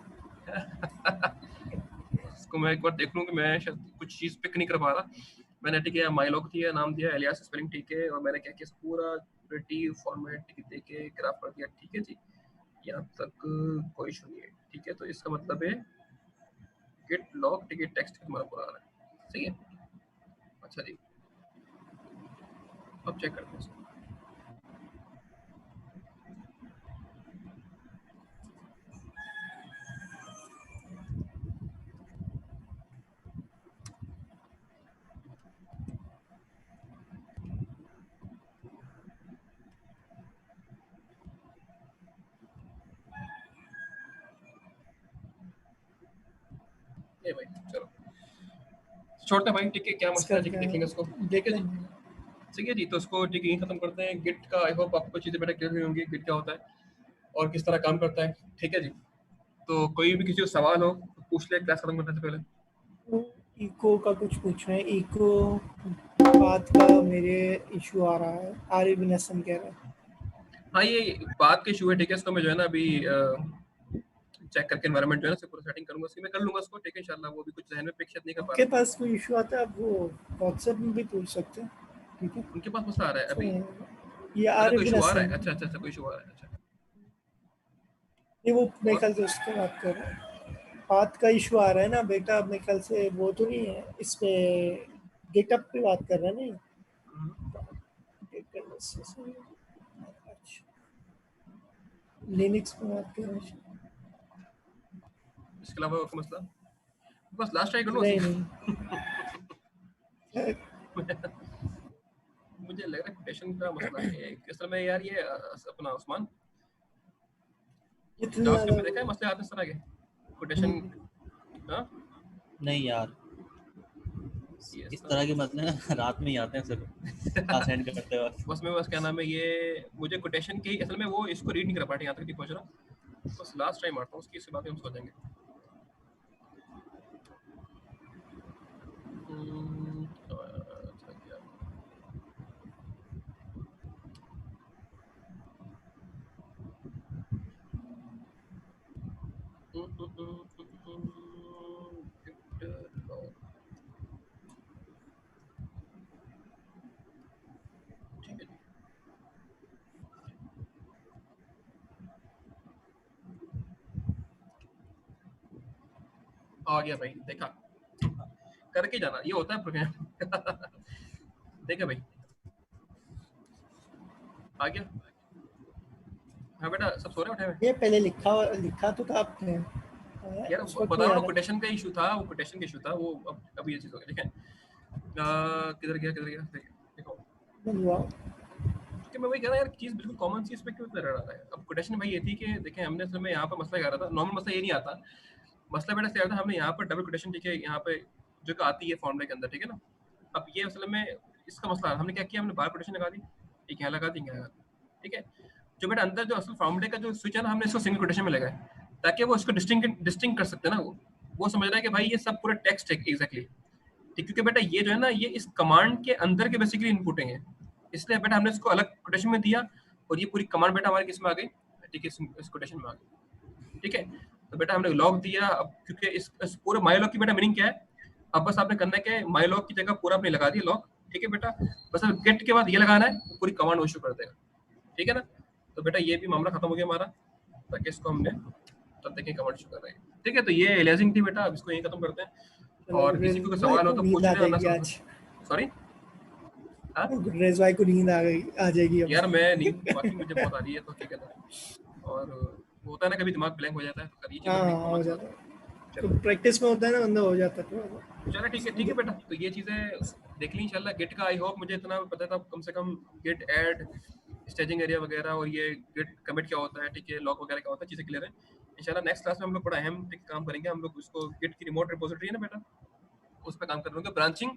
इसको मैं एक बार देख लूँ कि मैं शायद कुछ चीज़ पिक नहीं कर पा रहा। मैंने ठीक है माइलॉग दिया, नाम दिया, एलियास स्पेलिंग ठीक है, और मैंने क्या किया, पूरा प्रिटी फॉर्मेट दे के ग्राफ कर दिया, ठीक है जी। यहाँ तक कोई इशू नहीं है, ठीक है। तो इसका मतलब है गेट लॉग टिकट टेक्स्ट तुम्हारा पूरा आ रहा है, सही है। अच्छा जी, अब चेक करते हैं इसको। ये भाई चलो छोड़ते हैं भाई, ठीक है, क्या मसला है, ठीक है, देखेंगे इसको, ठीक है जी, ठीक है जी। तो उसको ठीक है यहीं खत्म करते हैं। गिट का आई होप आपको चीज़ें बेटा क्लियर हुई होंगी, गिट क्या होता है और किस तरह काम करता है, ठीक है जी। तो कोई भी किसी को सवाल हो तो पूछ ले क्लास खत्म करने से पहले। इको का कुछ पूछना है। इको बात का मेरे इशू आ रहा है, आरिफ बिन हसन कह रहा है। हाँ ये बात के इशू है, ठीक है, इसको मैं जो है ना अभी चेक करके एनवायरनमेंट जो है ना पूरा सेटिंग करूंगा, उसकी मैं कर लूंगा उसको, ठीक है इंशाल्लाह। वो भी कुछ जहन में पिक नहीं कर पा आपके रहा। पास कोई इशू आता है आप वो व्हाट्सएप में भी पूछ सकते हैं, ठीक है। उनके पास मसला आ रहा है अभी, ये अच्छा आरिफ कोई बिन इशू आ रहा हसन, है, अच्छा अच्छा अच्छा कोई इशू आ रहा है, अच्छा नहीं वो मेरे और ख्याल से उसके बात कर रहे हैं। बात का इशू आ रहा है ना बेटा, मेरे ख्याल से वो तो नहीं है इस पे, गिटअप पे बात कर रहे हैं नहीं। अच्छा, लिनक्स पे बात कर रहे हैं। इसके अलावा और कोई मसला, बस लास्ट ट्राई कर लो नहीं उसको। नहीं मुझे लग रहा है कोटेशन का मसला है किस तरह में यार, ये अपना उस्मान इतनी जावास्क्रिप्ट ज़्यादा में देखा है मसले आते हैं इस तरह के कोटेशन। हाँ नहीं यार, ये इस तरह के मसले ना रात में ही आते हैं सिर्फ असाइन करते वक्त। बस क्या नाम है ये, मुझे कोटेशन की असल में वो इसको रीड नहीं कर पाते, यहाँ तक नहीं पहुँच रहा। बस लास्ट टाइम मारता हूँ उसकी, इसके बाद हम सो जाएंगे। अच्छा क्या ठीक है जी, आ गया भाई, देखा करके जाना ये होता है प्रोग्राम। देखा भाई आ गया। हाँ बेटा सब सो रहे उठे हुए। ये पहले लिखा तो था आपने यार उस वक्त बता नहीं रहा याद हूँ है। कोटेशन का इशू था, वो कोटेशन का इशू था वो, अब ये चीज़ हो गई, ठीक है। किधर गया देखो, हुआ ठीक है मैं वही कह रहा यार, चीज़ बिल्कुल कॉमन सी, इसमें क्यों इतना रह रहा है। अब कोटेशन भाई ये थी कि देखें हमने असल में यहाँ पर मसला क्या रहा था, नॉर्मल मसला ये नहीं आता। मसला बेटा से आता हमने यहाँ पर डबल कोटेशन, ठीक है, यहाँ पे जो कि आती है फॉर्मूले के अंदर, ठीक है ना। अब ये असल में इसका मसला हमने क्या किया, हमने बार कोटेशन लगा दी, एक यहाँ लगा दी, यहाँ लगा दी, ठीक है। जो बेटा अंदर जो असल फॉर्मूले का जो स्विच है ना, हमने इसको सिंगल कोटेशन में लगाया ताकि वो इसको डिस्टिंग कर सकते हैं ना। वो समझ रहा है कि भाई ये सब पूरा टेक्स्ट है एग्जैक्टली, ठीक, क्योंकि बेटा ये जो है ना ये इस कमांड के अंदर के बेसिकली इनपुटिंग है, इसलिए बेटा हमने इसको अलग कोटेशन में दिया और ये पूरी कमांड बेटा हमारे किस में आ गई, ठीक है, इस कोटेशन में आ गई, ठीक है। तो बेटा हमने लॉग दिया, अब क्योंकि इस पूरे माई लॉग की बेटा मीनिंग क्या है, अब बस आपने करना है कि माई लॉग की जगह पूरा आपने लगा दिया लॉग, ठीक है बेटा। बस अब गेट के बाद ये लगाना है, पूरी कमांड इशू कर देगा, ठीक है ना। तो बेटा ये भी मामला खत्म हो गया हमारा, ताकि इसको हमने तब तक कमांड इशू कर रहे हैं, ठीक है। तो ये एलियासिंग थी बेटा, अब इसको यही खत्म करते हैं। चलो और किसी को कोई गुरेज भाई सवाल हो को तो नींद पूछ आ लेना ना जाएगी समझ। आज। सॉरी हाँ गुरेज भाई को नींद आ जाएगी अब। यार मैं नींद बाकी मुझे बहुत आ रही है, तो ठीक है ना। और वो होता है ना कभी दिमाग ब्लैंक हो जाता है, तो कर ये चीज़ हाँ बड़ी हाँ कॉमन हो सी बात जाता है, है। तो चलो प्रैक्टिस में होता है ना बंदा, हो जाता है तो। चलो ठीक है बेटा, तो ये चीज़ें देख ली इंशाल्लाह। गिट का आई होप मुझे इतना पता था कम से कम, गिट ऐड, स्टेजिंग एरिया वगैरह, और ये गिट कमिट क्या होता है, ठीक है, लॉक वगैरह क्या होता है, चीज़ें क्लियर है। इंशाल्लाह नेक्स्ट क्लास में हम लोग बड़ा अहम काम करेंगे, हम लोग उसको गिट की रिमोट रिपोजिटरी है ना बेटा, उस पर काम करेंगे, ब्रांचिंग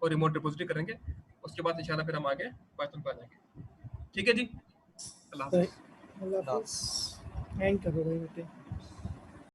और रिमोट रिपोजिटरी करेंगे। उसके बाद इंशाल्लाह फिर हम आगे पाइथन पे आ जाएंगे, ठीक है जी। अल्लाह हाफिज़। अल्लाह हाफिज़। एंड करो भाई बेटे।